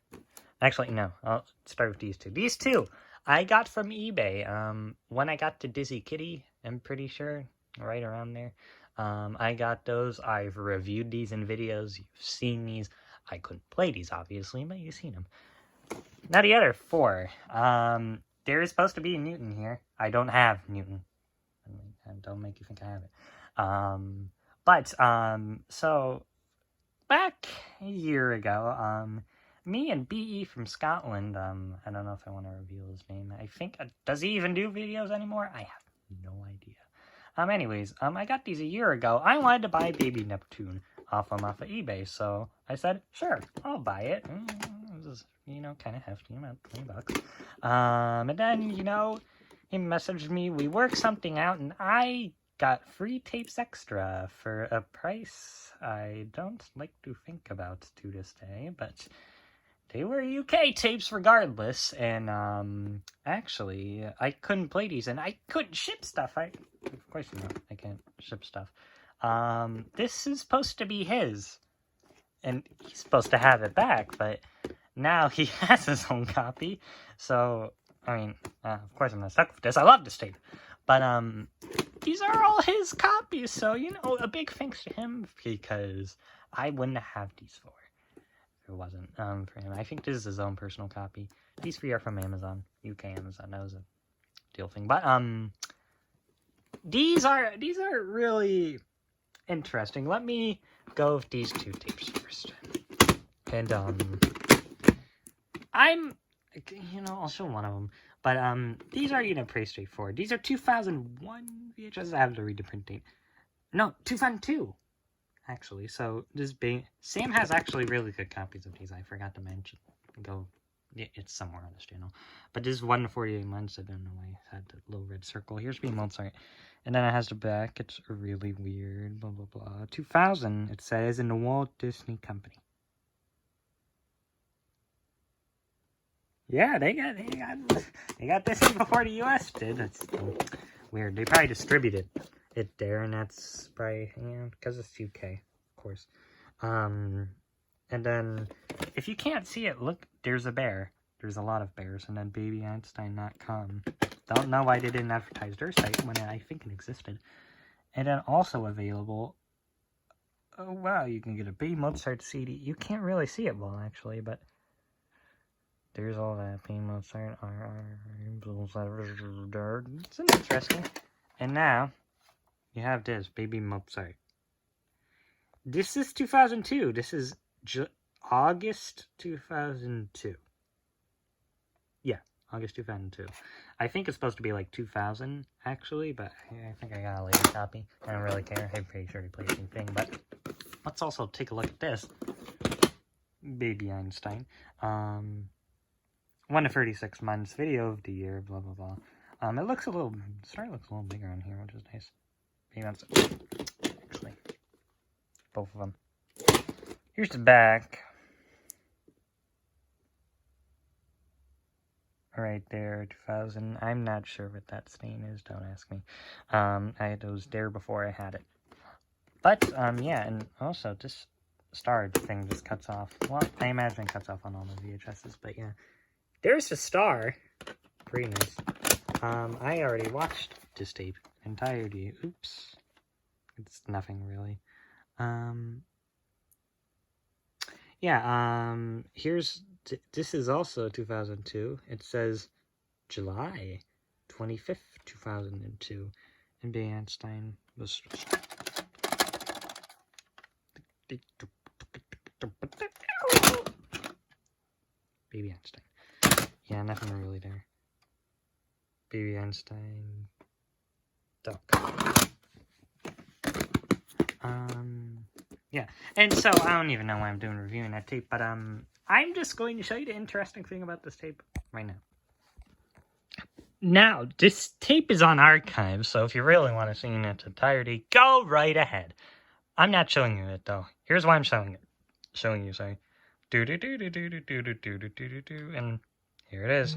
Actually, no, I'll start with these two. These two, I got from eBay. When I got to Dizzy Kitty, I'm pretty sure, right around there. I got those. I've reviewed these in videos. You've seen these. I couldn't play these, obviously, but you've seen them. Now the other 4. There is supposed to be a Newton here. I don't have Newton. Don't make you think I have it. So, back a year ago, me and BE from Scotland, I don't know if I want to reveal his name. I think, does he even do videos anymore? I have no idea. Anyways, I got these a year ago. I wanted to buy Baby Neptune off of eBay, so I said, sure, I'll buy it. It was, kind of hefty, about $20. And then, he messaged me, we worked something out, and I got free tapes extra for a price I don't like to think about to this day, but they were UK tapes regardless, and actually, I couldn't play these, and I couldn't ship stuff. Of course I can't ship stuff. This is supposed to be his, and he's supposed to have it back, but now he has his own copy, so, of course I'm not stuck with this. I love this tape, but, these are all his copies, so, a big thanks to him, because I wouldn't have these for. It wasn't for him. I think this is his own personal copy. These 3 are from Amazon, UK Amazon. That was a deal thing. But these are really interesting. Let me go with these 2 tapes first. And I'll show one of them. But these are pretty straightforward. These are 2001 VHS. I have to read the print date. No, 2002. Actually, so this Sam has actually really good copies of these. I forgot to mention. It's somewhere on this channel. But this is 1 to 48 months. I don't know why it had the little red circle. Here's Baby Mozart. And then it has the back. It's really weird. Blah, blah, blah. 2000, it says, in the Walt Disney Company. Yeah, they got this in before the US did. That's weird. They probably distributed it there, and that's probably, because it's UK, of course. And then, if you can't see it, look, there's a bear. There's a lot of bears, and then babyeinstein.com. Don't know why they didn't advertise their site when I think it existed. And then also available, oh wow, you can get a Baby Mozart CD. You can't really see it well, actually, but there's all that. Baby Mozart, it's interesting. And now, you have this, Baby Mozart. This is 2002. This is August 2002. Yeah, August 2002. I think it's supposed to be like 2000, actually, but I think I got a later copy. I don't really care. I'm pretty sure he plays the same thing, but let's also take a look at this. Baby Einstein. 1 to 36 months, video of the year, blah, blah, blah. It looks a little, the star looks a little bigger on here, which is nice. Maybe that's, actually, both of them. Here's the back. Right there, 2000. I'm not sure what that stain is, don't ask me. I had those there before I had it. But, yeah, and also, this star thing just cuts off. Well, I imagine it cuts off on all the VHSs, but yeah. There's the star. Pretty nice. I already watched this tape entirety. Oops. It's nothing really. Yeah, here's, this is also 2002. It says July 25th, 2002. And Baby Einstein was... Baby Einstein. Yeah, nothing really there. Baby Einstein. Duck. Yeah, and so I don't even know why I'm doing reviewing that tape, but I'm just going to show you the interesting thing about this tape right now. Now, this tape is on archive, so if you really want to see it in its entirety, go right ahead. I'm not showing you it though. Here's why I'm showing it. Showing you, sorry. Do do do do do do do do do do do do, and here it is.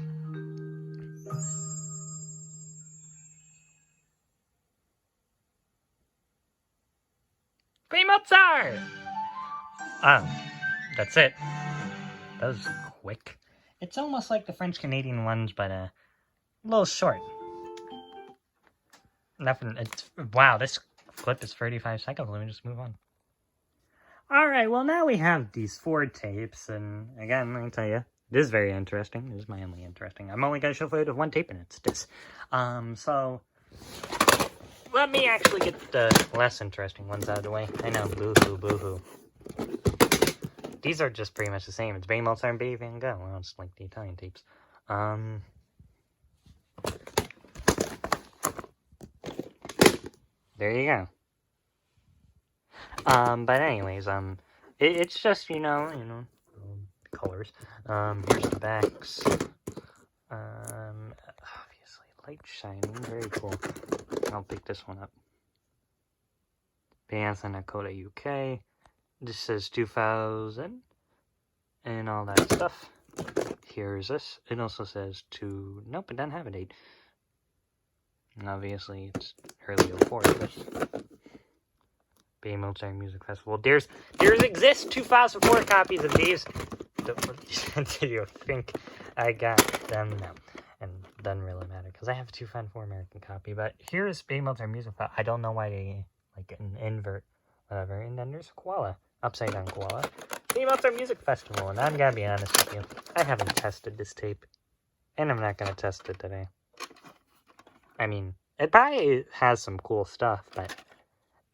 Baby Mozart! That's it. That was quick. It's almost like the French-Canadian ones, but a little short. Nothing, it's, wow, this clip is 35 seconds. Let me just move on. Alright, well now we have these 4 tapes, and again, let me tell you, this is very interesting. This is my only interesting. I'm only going to show footage of 1 tape, and it's this. So... let me actually get the less interesting ones out of the way. I know, boo-hoo, boo-hoo. These are just pretty much the same. It's Baby Mozart and Baby Van Gogh. Well, it's like the Italian tapes. There you go. But anyways, it's just, you know, colors. Here's the backs. Obviously, light shining. Very cool. I'll pick this one up. Bantham Dakota UK. This says 2000 and all that stuff. Here's this. It also says nope, it doesn't have a date. And obviously it's early 04. Baby Mozart Music Festival. There's exists 2004 copies of these. Do you think I got them? No. And it doesn't really matter because I have a 2004 American copy. But here's Baby Mozart Music Festival. I don't know why they like an invert, whatever. And then there's a koala, upside down koala. Baby Mozart Music Festival. And I'm gonna be honest with you, I haven't tested this tape, and I'm not gonna test it today. I mean, it probably has some cool stuff, but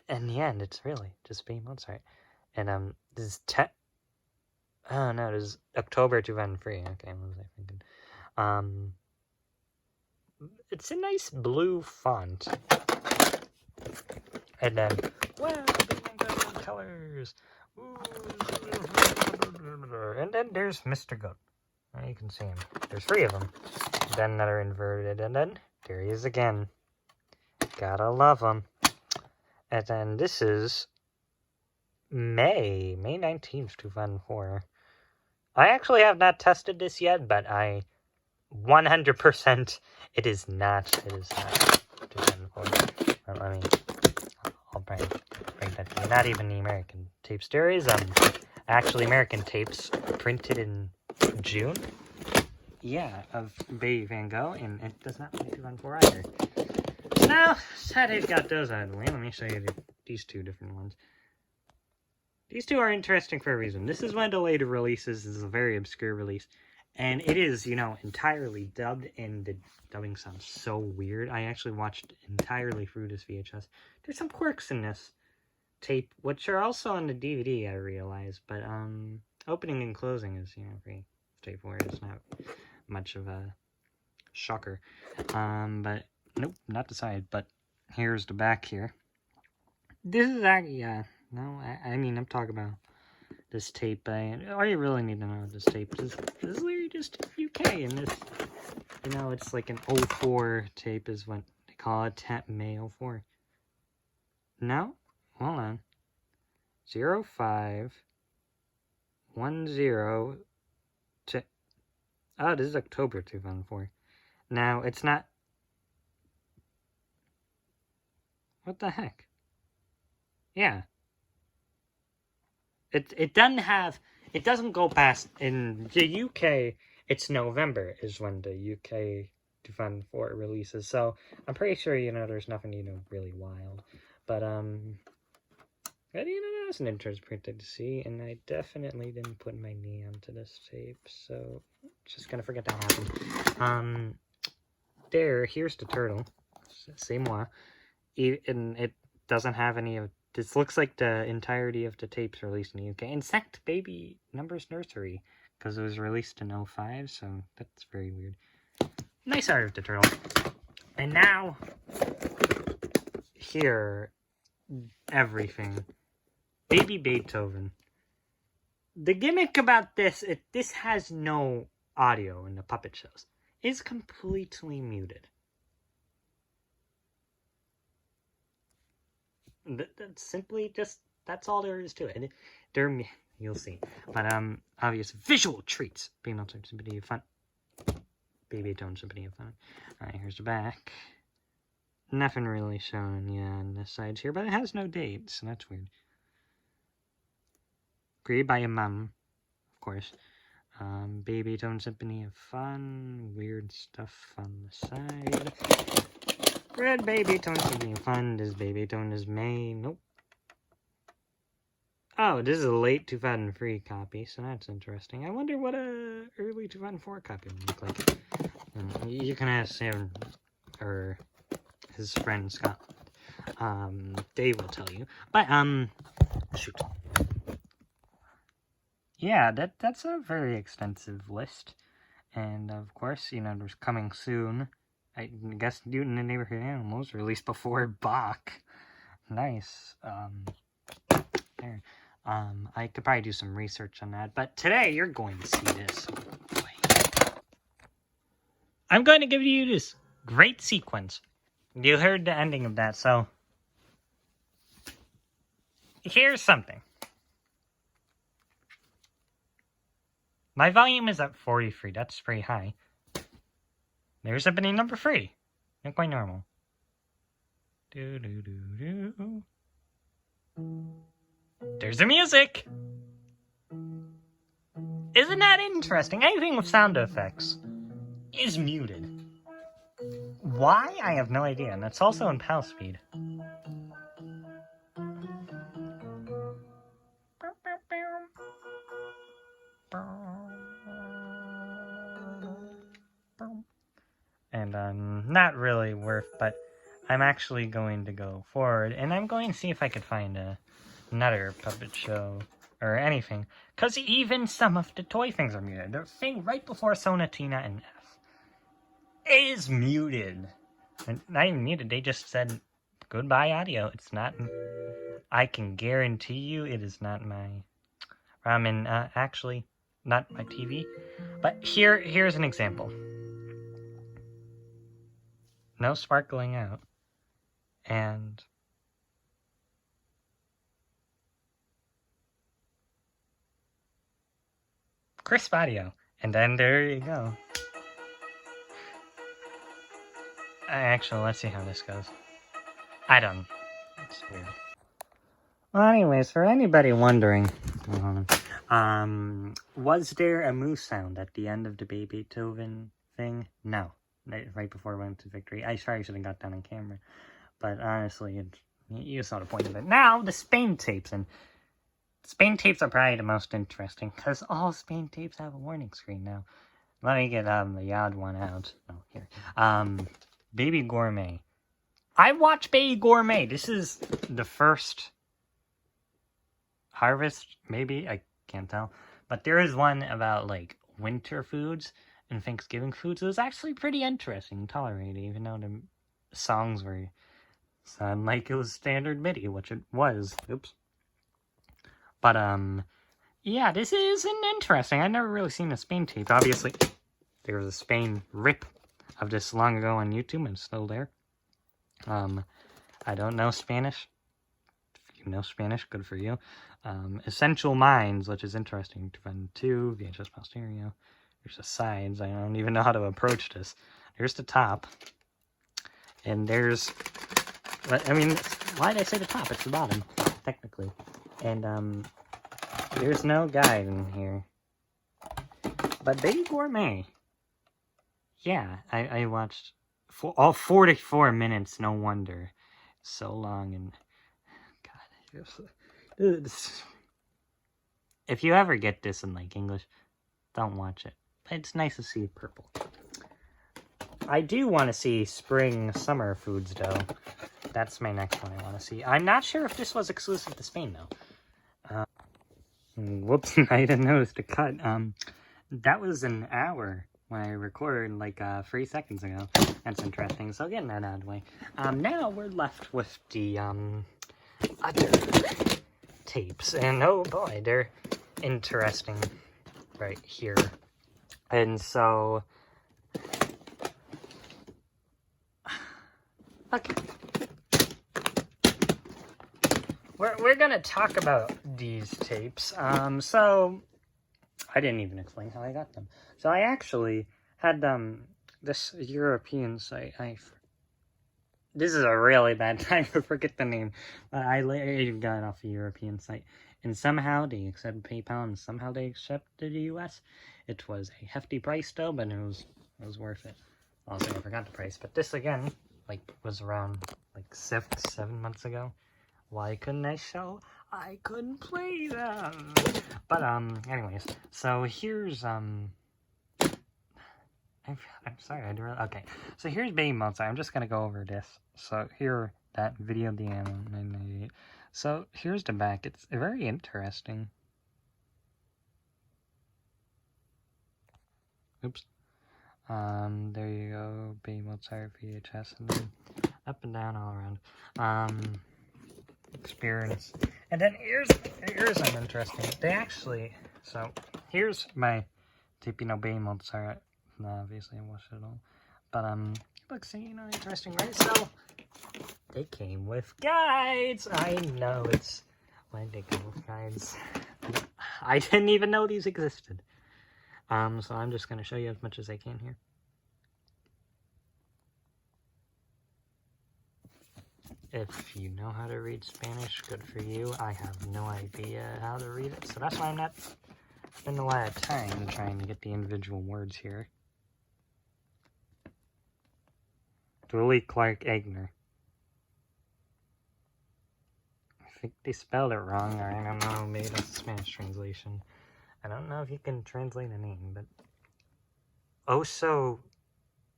in the end, it's really just Baby Mozart. And this is oh no, this is October 2003. Okay, what was I thinking? It's a nice blue font. And then, wow, Baby Van Gogh colors. Ooh. And then there's Mr. Goat. You can see him. There's 3 of them. Then that are inverted. And then there he is again. Gotta love him. And then this is May 19th, 2004. I actually have not tested this yet, but 100% it is not 2004. Let me, I'll bring that to you. Not even the American tapes. There is, actually American tapes printed in June. Yeah, of Baby Van Gogh, and it does not say 2004 either. Now, Saturday's got those out of the way. Let me show you these 2 different ones. These 2 are interesting for a reason. This is one of the later releases. This is a very obscure release. And it is, entirely dubbed, and the dubbing sounds so weird. I actually watched entirely through this VHS. There's some quirks in this tape, which are also on the DVD, I realize. But, opening and closing is, pretty straightforward. It's not much of a shocker. But, nope, not the side. But here's the back here. This is actually, no, I mean, I'm talking about this tape. All you really need to know is this tape. This is literally just UK, and this You know, it's like an 04 tape is what they call it. May 04. No? Hold on. 0510 to... Oh, this is October 2004. Now, it's not... What the heck? Yeah. It doesn't have... It doesn't go past... In the UK, it's November is when the UK 2004 releases. So, I'm pretty sure, you know, there's nothing, you know, really wild. But, you know, that's an interesting thing to see, and I definitely didn't put my knee onto this tape, so just gonna forget that happened. Here's the turtle. C'est moi. And it doesn't have any of... This looks like the entirety of the tapes released in the UK. In fact, Baby Numbers Nursery, because it was released in 05, so that's very weird. Nice art of the turtle. And now, here, everything. Baby Beethoven. The gimmick about this, this has no audio in the puppet shows. It's completely muted. That's simply just, that's all there is to it. You'll see. But, obvious visual treats. Baby Mozart Symphony of Fun. Baby Beethoven Symphony of Fun. Alright, here's the back. Nothing really shown, yeah, on the sides here, but it has no dates, so that's weird. Created by a mum, of course. Baby Beethoven Symphony of Fun. Weird stuff on the side. Red Baby Beethoven Symphony of Fun. This Baby Beethoven is May. Nope. Oh, this is a late 2003 copy, so that's interesting. I wonder what a early 2004 copy would look like. You can ask him, or his friend Scott. They will tell you. But, shoot. Yeah, that's a very extensive list. And, of course, you know, there's Coming Soon. I guess Newton and the Neighborhood Animals, released before Bach. Nice. There. I could probably do some research on that. But today, you're going to see this. I'm going to give you this great sequence. You heard the ending of that, so... Here's something. My volume is at 43. That's pretty high. There's symphony number 3. Not quite normal. Do-do-do-do. There's the music! Isn't that interesting? Anything with sound effects is muted. Why? I have no idea, and that's also in PAL speed. And not really worth, but I'm actually going to go forward, and I'm going to see if I could find another puppet show or anything, because even some of the toy things are muted. The thing right before Sonatina and F is muted. And not even muted, they just said goodbye audio. It's not, I can guarantee you it is not my ramen, actually, not my TV. But here's an example. No sparkling out. And crisp audio. And then there you go. Actually, let's see how this goes. I don't. It's weird. Well, anyways, for anybody wondering, was there a moose sound at the end of the Baby Beethoven thing? No. Right before it went to victory. I probably should have got that on camera. But honestly, you saw the point of it. Now, the Spain tapes. And Spain tapes are probably the most interesting, because all Spain tapes have a warning screen now. Let me get the odd one out. Oh, here. Baby Gourmet. I watched Baby Gourmet. This is the first harvest, maybe? I can't tell. But there is one about, like, winter foods and Thanksgiving foods. It was actually pretty interesting and tolerated, even though the songs were sound like it was standard MIDI, which it was. Oops. But, yeah, this is interesting. I've never really seen a Spain tape. Obviously, there was a Spain rip of this long ago on YouTube, and it's still there. I don't know Spanish. If you know Spanish, good for you. Essential Minds, which is interesting. 2, VHS Pal stereo. There's the sides. I don't even know how to approach this. There's the top. And there's... I mean, why did I say the top? It's the bottom, technically. And, there's no guide in here. But Baby Gourmet. Yeah, I watched all 44 minutes, no wonder. So long, and... God, if you ever get this in, like, English, don't watch it. It's nice to see purple. I do want to see spring, summer foods, though. That's my next one I want to see. I'm not sure if this was exclusive to Spain, though. Whoops, I didn't notice the cut. That was an hour when I recorded, like, 3 seconds ago. That's interesting, so getting that out of the way. Now we're left with the, other tapes. And, oh boy, they're interesting right here. And so... Okay. We're gonna talk about these tapes. So I didn't even explain how I got them. So I actually had this European site. This is a really bad time to forget the name, but I got it off a European site, and somehow they accept PayPal, and somehow they accepted the US. It was a hefty price though, but it was worth it. Also, I forgot the price, but this again, like, was around like 7 months ago. Why couldn't I show? I couldn't play them. But anyways, so here's I'm sorry, I didn't. Okay, so here's Baby Mozart. I'm just gonna go over this. So here, that video, the 998. So here's the back. It's very interesting. Oops. There you go, Baby Mozart VHS, and then up and down all around. Experience. And then here's an interesting. They actually, so here's my tape, Baby Mozart. No, obviously I watched it all. But looks, interesting, right? So they came with guides. I know it's why they come with guides. I didn't even know these existed. So I'm just gonna show you as much as I can here. If you know how to read Spanish, good for you. I have no idea how to read it, so that's why I'm not spending a lot of time trying to get the individual words here. Julie Clark Egner. I think they spelled it wrong, or I don't know, maybe that's a Spanish translation. I don't know if you can translate a name, but... Oso...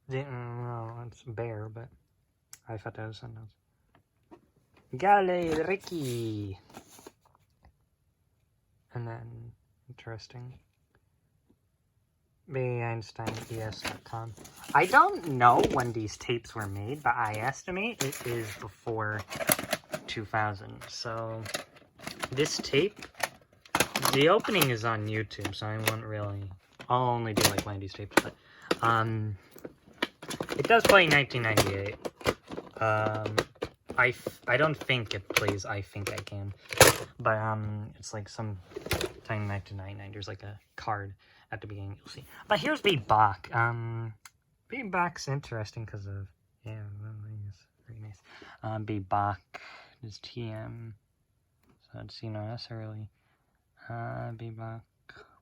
No, it's bear, but... I thought that was something else. Gale Ricky. And then, interesting. Einstein ES.com. I don't know when these tapes were made, but I estimate it is before 2000. So, this tape, the opening is on YouTube, so I won't really, I'll only do like one of these tapes, but, it does play 1998. I don't think it plays I Think I Can, but, it's like some time 1999, there's like a card at the beginning, you'll see. But here's Baby Bach. Baby Bach's interesting because of, yeah, it's very nice. Baby Bach is TM, so it's, that's early. Baby Bach,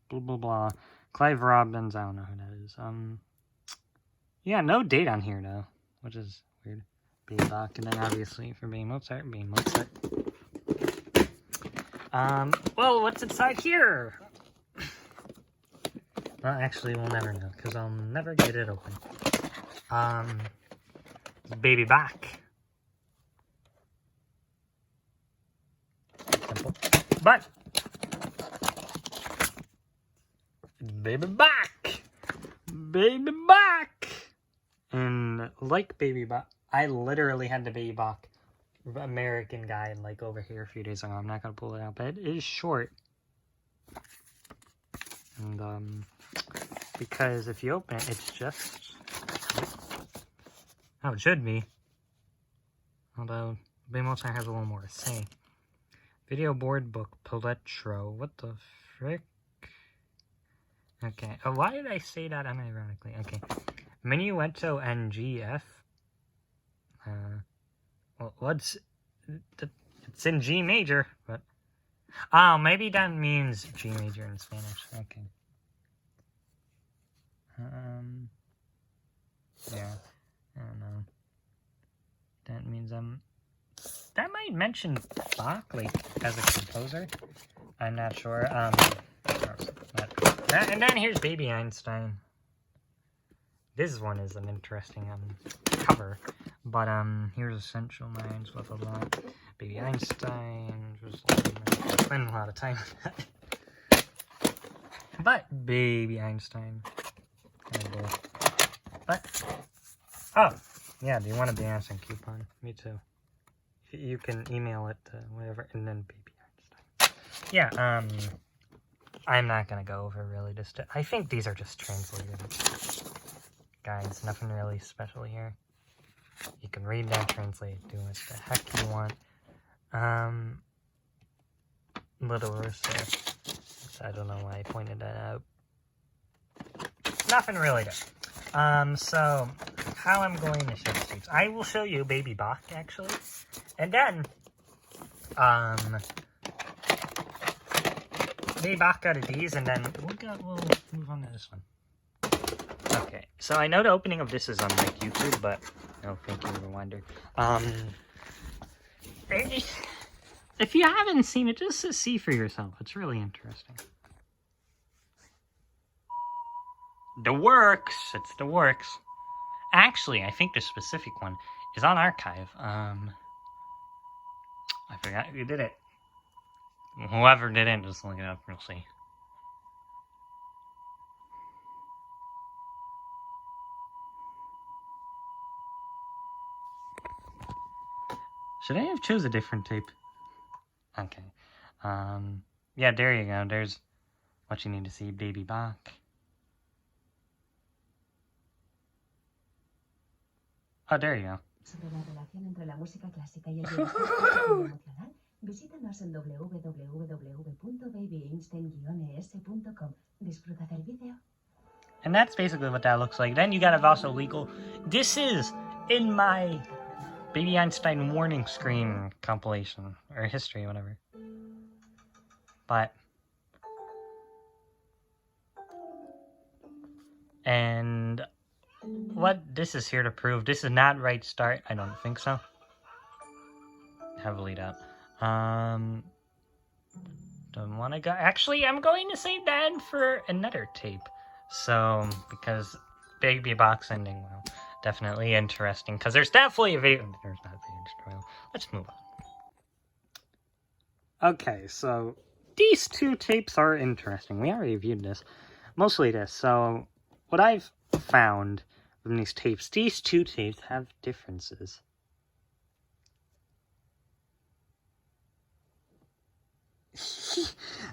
blah, blah, blah. Clive Robbins, I don't know who that is. Yeah, no date on here, though, which is weird. Baby Bach, and then obviously for Baby Mozart, Baby Mozart. Well, what's inside here? Well, actually, we'll never know, because I'll never get it open. Baby Bach. Simple. But, Baby Bach! Baby Bach! And like Baby Bach, I literally had the Baby Bach American guide, like, over here a few days ago. I'm not going to pull it out, but it is short. And, because if you open it, it's just how it should be. Although, Baby Mozart has a little more to say. Video board book, Paletro. What the frick? Okay. Oh, why did I say that unironically? Okay. Minuetto NGF. Well, what's... It's in G major, but... Oh, maybe that means G major in Spanish. Okay. Yeah. I don't know. That means that might mention Bach, like, as a composer. I'm not sure. And then here's Baby Einstein. This one is an interesting cover. But here's Essential Minds, blah blah blah. Baby Einstein. Just spend a lot of time on that. But Baby Einstein. But oh yeah, do you want a dancing coupon? Me too. You can email it to whatever, and then Baby Einstein. Yeah, I'm not gonna go over really just. I think these are just translated. Guys, nothing really special here. You can read that, translate, do what the heck you want. Little rooster. I don't know why I pointed that out. Nothing really good. So how I'm going to show these. I will show you Baby Bach actually. And then Baby Bach got these, and then we'll move on to this one. Okay, so I know the opening of this is on like YouTube, but no, thank you, reminder. If you haven't seen it, just to see for yourself. It's really interesting. The works. It's the works. Actually, I think the specific one is on archive. I forgot who did it. Whoever did it, just look it up. You'll see. Should I have chose a different tape? Okay. Yeah, there you go. There's what you need to see. Baby Bach. Oh, there you go. Sobre la relación entre la música clásica y el bienestar emocional, visítanos en www.babyeinstein-es.com. Disfruta del video. And that's basically what that looks like. Then you got also legal. This is in my Baby Einstein warning screen compilation or history, whatever. But and what this is here to prove, this is not right start. I don't think so. Heavily doubt. Don't want to go. Actually, I'm going to save that for another tape. So because Baby Bach's ending, well, definitely interesting. Because there's definitely a video. There's not a video tutorial. Let's move on. Okay, so these two tapes are interesting. We already reviewed this, mostly this. So what I've found from these two tapes have differences.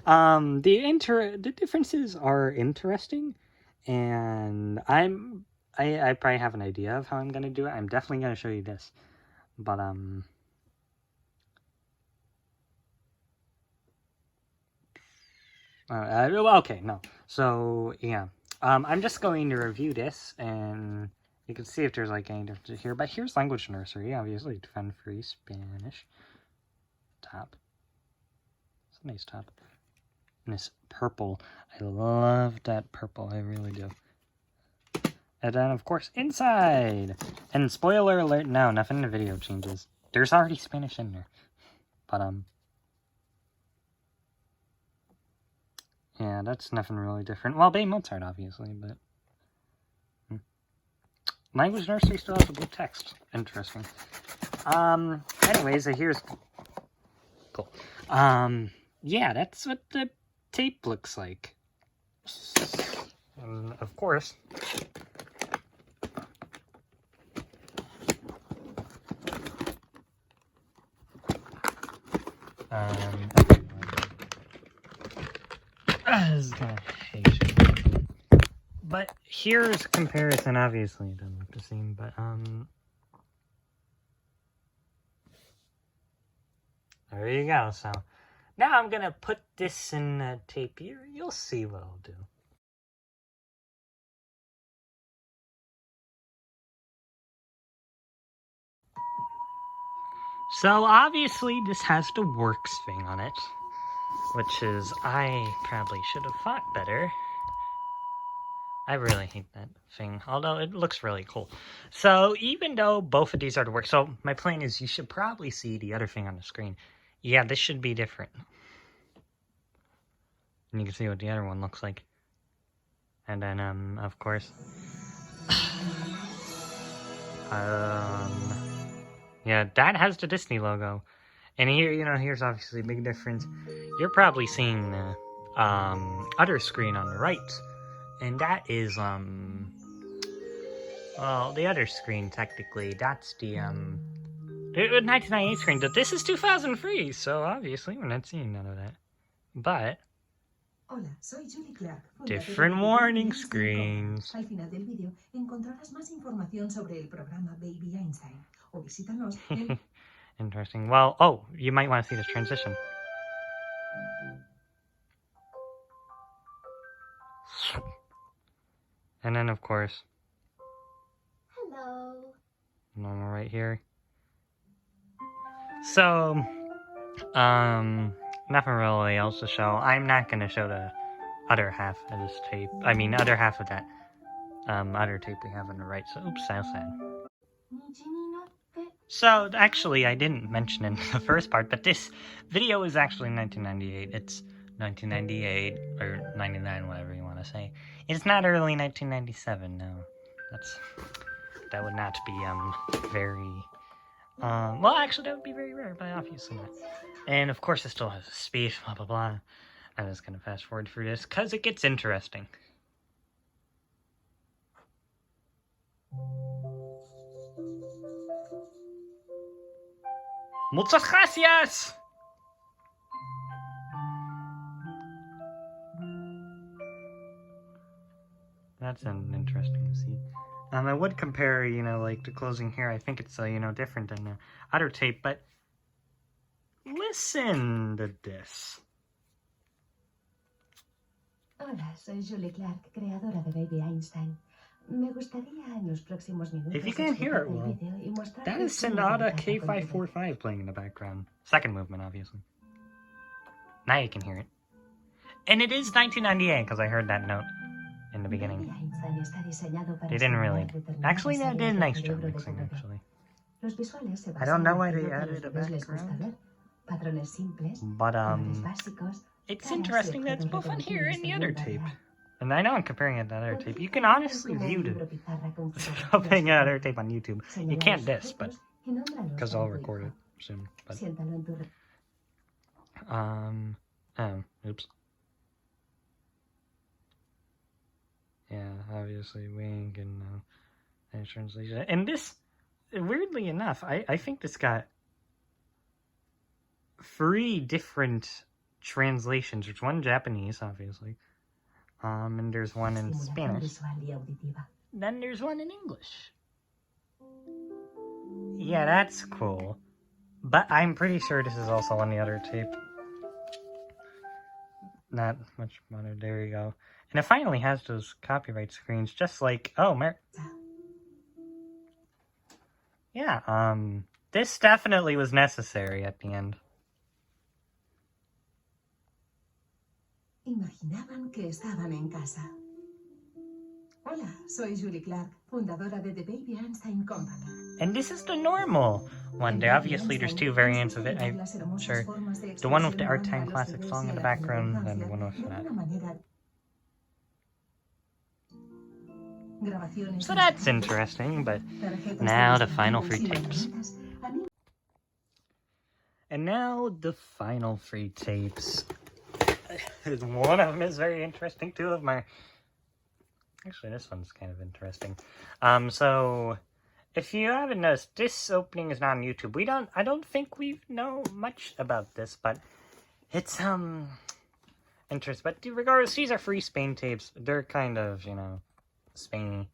The differences are interesting, and I probably have an idea of how I'm gonna do it. I'm definitely gonna show you this, but okay, no. So yeah, I'm just going to review this, and you can see if there's like any differences here. But here's Language Nursery, obviously defend free Spanish. Top. It's a nice top. And this purple, I love that purple. I really do. And then of course inside. And spoiler alert, no, nothing in the video changes. There's already Spanish in there, but yeah, that's nothing really different. Well, Baby Mozart, obviously, but Language Nursery still has a blue text. Interesting. Anyways, here's cool. Yeah, that's what the tape looks like. And of course, this is gonna hate you. But here's a comparison. Obviously, it doesn't look the same, but there you go. So now I'm gonna put this in the tape here. You'll see what I'll do. So obviously this has the works thing on it, which is, I probably should have thought better. I really hate that thing, although it looks really cool. So even though both of these are the works, so my plan is you should probably see the other thing on the screen. Yeah, this should be different. And you can see what the other one looks like. And then, of course, yeah, that has the Disney logo. And here, you know, here's obviously a big difference. You're probably seeing the, other screen on the right. And that is, well, the other screen, technically. That's the, 1998 screen. But this is 2003, so obviously we're not seeing none of that. But Hola, soy Julie Clark, different warning screens. Al final del vídeo encontrarás más información sobre el programa Baby Einstein o visítanos en... Interesting. Well, oh, you might want to see this transition. And then, of course, Hello. normal right here. So, nothing really else to show. I'm not going to show the other half of this tape. I mean, other half of that, other tape we have on the right. So, oops, that's sad. So, actually, I didn't mention in the first part, but this video is actually 1998. It's 1998, or 99, whatever you want to say. It's not early 1997, no. That would not be, very, well, actually, that would be very rare, but obviously not. And, of course, it still has a speech, blah, blah, blah. I'm just gonna fast forward through this, because it gets interesting. Muchas gracias! That's an interesting to see. I would compare, you know, like the closing here. I think it's, you know, different than the other tape, but listen to this. Hola, soy Julie Clark, creadora de Baby Einstein. Me gustaría en los próximos minutos If you can't hear it well, that is Sonata K545 playing in the background. Second movement, obviously. Now you can hear it. And it is 1998, because I heard that note in the beginning. They didn't really... Actually, they did a nice job mixing, actually. I don't know why they added a background. But, it's interesting that it's both on here and the other tape. And I know I'm comparing it to the other tape. You can honestly view the comparing the other tape on YouTube. You can't this, but because I'll record it soon. But oops. Yeah, obviously we ain't getting any translation. And this, weirdly enough, I think this got 3 different translations. There's one Japanese, obviously. And there's one in Spanish. Then there's one in English. Yeah, that's cool. But I'm pretty sure this is also on the other tape. Not much better. There you go. And it finally has those copyright screens, just like... Oh, yeah, this definitely was necessary at the end. Imaginaban que estaban en casa. Hola, soy Julie Clark, fundadora de The Baby Einstein Company. And this is the normal one. Obviously, there's 2 variants of it, I'm sure. The one with the Art Time Classic song in the background, and the one with that. So that's interesting, but now the final 3 tapes. And now the final 3 tapes. One of them is very interesting. 2 of my... Actually, this one's kind of interesting. So, if you haven't noticed, this opening is not on YouTube. I don't think we know much about this, but it's, interesting. But regardless, these are free Spain tapes. They're kind of, you know, Spainy.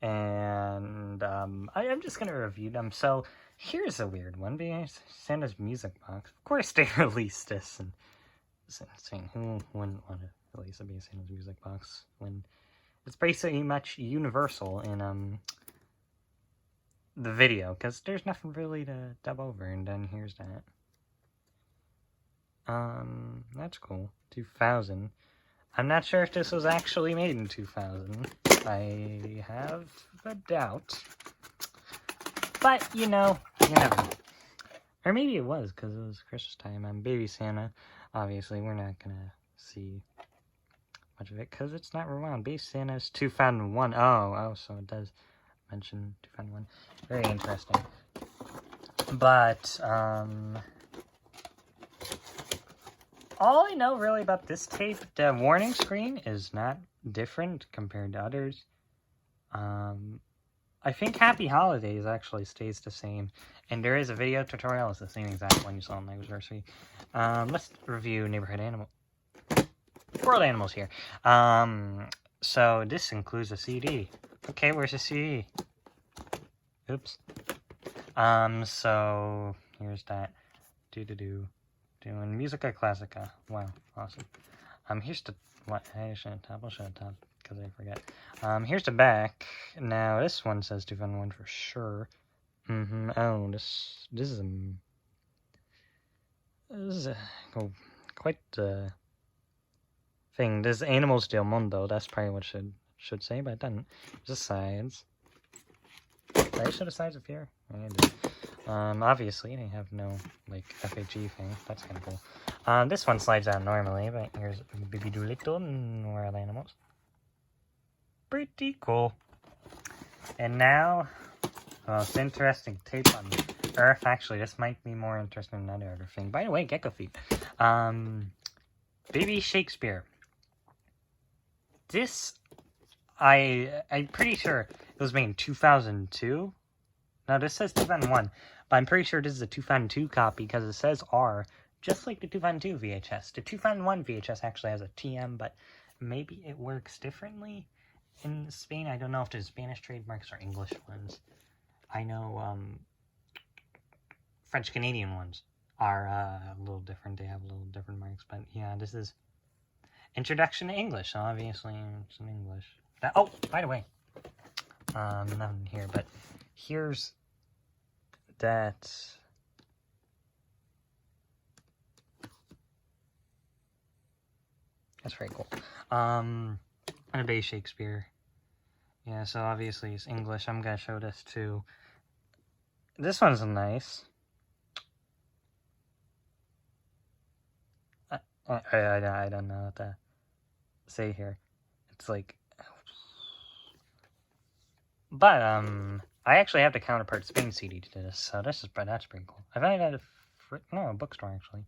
And, I'm just gonna review them. So, Here's a weird one. Santa's music box. Of course they released this, and it's insane. Who wouldn't want to release a Santa's music box when it's basically much universal in the video, because there's nothing really to dub over. And then here's that. That's cool. 2000. I'm not sure if this was actually made in 2000. I have a doubt. But, you never know. Or maybe it was, because it was Christmas time. I'm Baby Santa. Obviously, we're not gonna see much of it, because it's not rewound. Baby Santa's 2001. Oh, so it does mention 2001. Very interesting. But, all I know really about this tape, the warning screen is not different compared to others. I think Happy Holidays actually stays the same. And there is a video tutorial. It's the same exact one you saw in Language Nursery. Let's review Neighborhood Animal. World Animals here. So this includes a CD. Okay, where's the CD? Oops. So here's that. Doing Musica Classica. Wow, awesome. Here's the what? I shouldn't top. I'll shut top because I forget. Here's the back. Now this one says 2001 for sure. Oh, this is quite the thing. This is Animals del Mundo. That's probably what should say, but it doesn't. There's the sides. Did I show the sides up here? I did. Obviously, they have no, FHE thing. That's kind of cool. This one slides out normally, but here's Baby Doolittle and Wild Animals. Pretty cool. And now, the most interesting tape on Earth. Actually, this might be more interesting than another thing. By the way, Gecko Feet. Baby Shakespeare. This, I'm pretty sure it was made in 2002. Now, this says 2001, but I'm pretty sure this is a 2002 copy because it says R, just like the 2002 VHS. The 2001 VHS actually has a TM, but maybe it works differently in Spain. I don't know if there's Spanish trademarks or English ones. I know French-Canadian ones are a little different. They have a little different marks, but yeah, this is Introduction to English. So obviously, it's in English. Oh, by the way, nothing here, but here's that. That's very cool. And a Baby Shakespeare. Yeah, so obviously it's English. I'm gonna show this too. This one's nice. I don't know what to say here. It's like, but I actually have the Counterpart Spain CD to this, so that's pretty cool. I found it at a bookstore actually.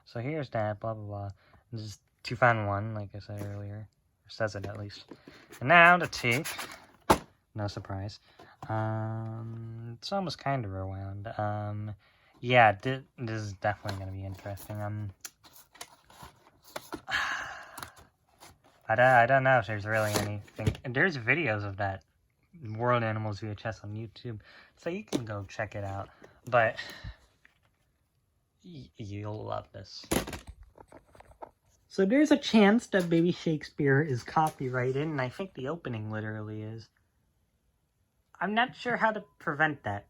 So here's that, blah blah blah. This is 2001, like I said earlier, or says it at least. And now the tape. No surprise. It's almost kind of rewound. Yeah, this is definitely gonna be interesting. I don't know if there's really anything. There's videos of that World Animals VHS on YouTube, so you can go check it out. But you'll love this. So there's a chance that Baby Shakespeare is copyrighted, and I think the opening literally is. I'm not sure how to prevent that.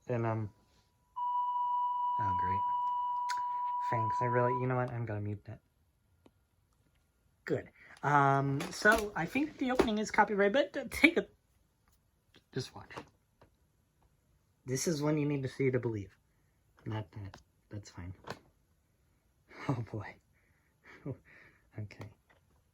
And oh great. Thanks. You know what? I'm gonna mute that. Good. So I think the opening is copyrighted, but just watch. This is one you need to see to believe. Not that. That's fine. Oh boy. Okay.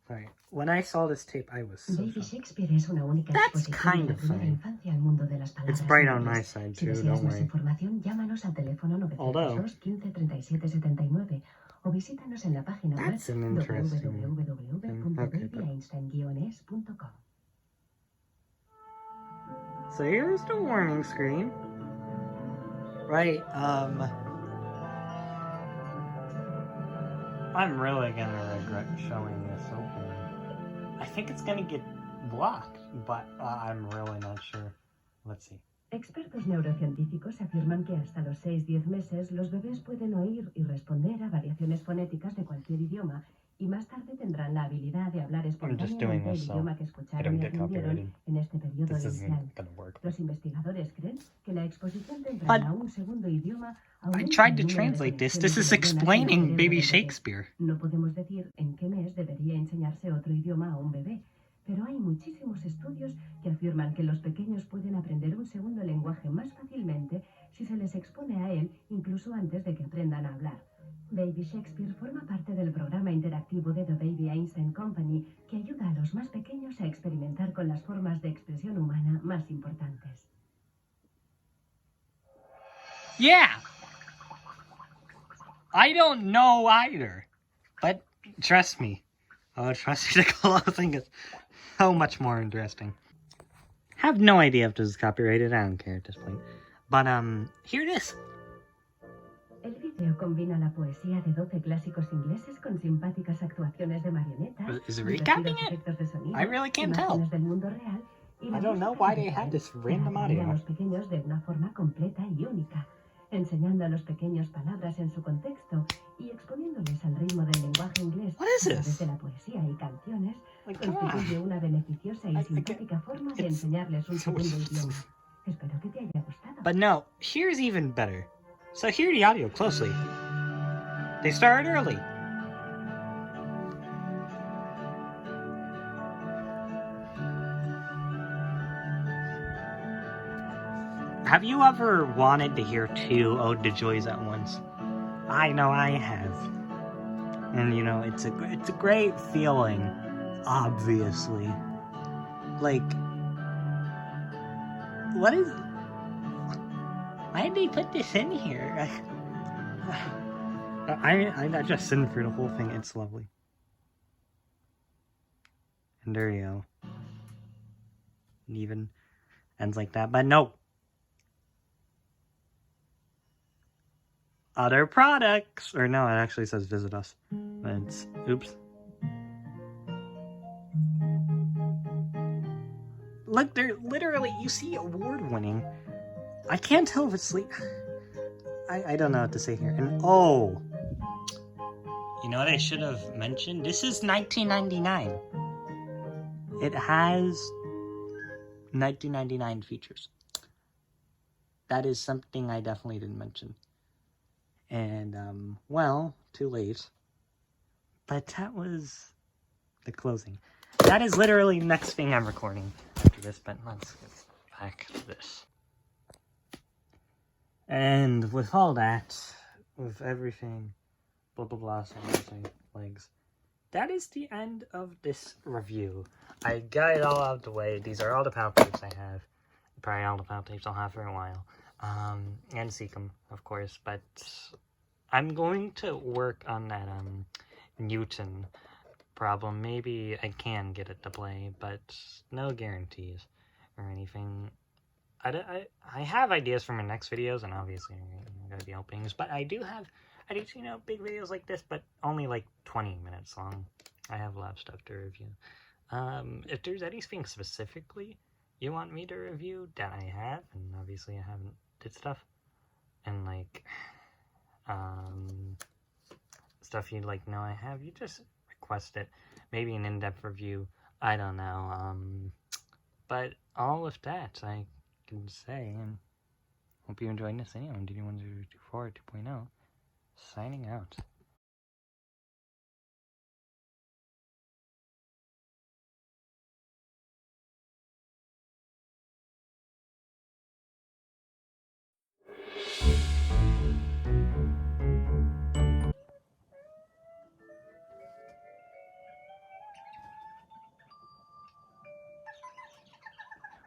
Alright. When I saw this tape, I was so Baby Shakespeare es una única That's kind of funny. infancia al mundo de las palabras. It's bright on my side Si too, deseas don't más worry. información, llámanos al teléfono 902 15 37 79 o visítanos en la página web That's an interesting thing. www.babyeinstein-es.com. So here's the warning screen. Right, I'm really gonna regret showing this opening. I think it's gonna get blocked, but I'm really not sure. Let's see. Expertos neurocientíficos afirman que hasta los 6-10 meses los bebés pueden oír y responder a variaciones fonéticas de cualquier idioma y más tarde tendrán la habilidad de hablar espontáneamente el idioma que escucharon y aprendieron en este periodo inicial. Los investigadores creen que la exposición temprana a un segundo idioma I tried to translate this. This is explaining Baby Shakespeare. No podemos decir en qué mes debería enseñarse otro idioma a un bebé, pero hay muchísimos estudios que afirman que los pequeños pueden aprender un segundo lenguaje más fácilmente si se les expone a él incluso antes de que aprendan a hablar. Baby Shakespeare forma parte del programa interactivo de The Baby Einstein Company que ayuda a los más pequeños a experimentar con las formas de expresión humana más importantes. Yeah! I don't know either. But trust me. Oh, trust me, the clothing is so much more interesting. Have no idea if this is copyrighted. I don't care at this point. But, here it is. El vídeo combina la poesía de 12 clásicos ingleses con simpáticas actuaciones de marionetas, Is it recapping it? efectos de sonido, I really can't tell. imágenes del mundo real y la I don't know música why de they had this Beethoven random para atraer audio. a los pequeños de una forma completa y única, enseñando a los pequeños palabras en su contexto y exponiéndoles al ritmo del lenguaje inglés What is a través this? de la poesía y canciones, Like, come constituye on. una beneficiosa y I simpática forma de it's- enseñarles un segundo idioma. Espero que te haya gustado. But no, here's even better. So hear the audio closely. They start early. Have you ever wanted to hear two Ode to Joys at once? I know I have. And you know, it's a great feeling, obviously. Like, what is... Why did they put this in here? I just sitting through the whole thing. It's lovely. And there you go. It even ends like that. But no. Other products. Or no, it actually says visit us. But it's... Oops. Look, they're literally... You see award-winning. I can't tell if it's sleep... I don't know what to say here. And oh, you know what I should have mentioned? This is 1999. It has 1999 features. That is something I definitely didn't mention. And, well, too late. But that was the closing. That is literally the next thing I'm recording after this, but let's get back to this. And with all that, with everything, blah blah blah, so legs, that is the end of this review. I got it all out of the way. These are all the PAL tapes I have. Probably all the PAL tapes I'll have for a while. And SECAM, of course. But I'm going to work on that Newton problem. Maybe I can get it to play, but no guarantees or anything. I have ideas for my next videos, and obviously I'm going to be openings, but I do, you know, big videos like this, but only like 20 minutes long. I have a lot of stuff to review. If there's anything specifically you want me to review that I have, and obviously I haven't did stuff, and like, stuff you'd like to know I have, you just request it. Maybe an in-depth review, I don't know, but all of that, I can say, and hope you enjoyed this video. DD1024 2.0 signing out.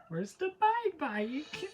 Where's the bye-bye? You can't...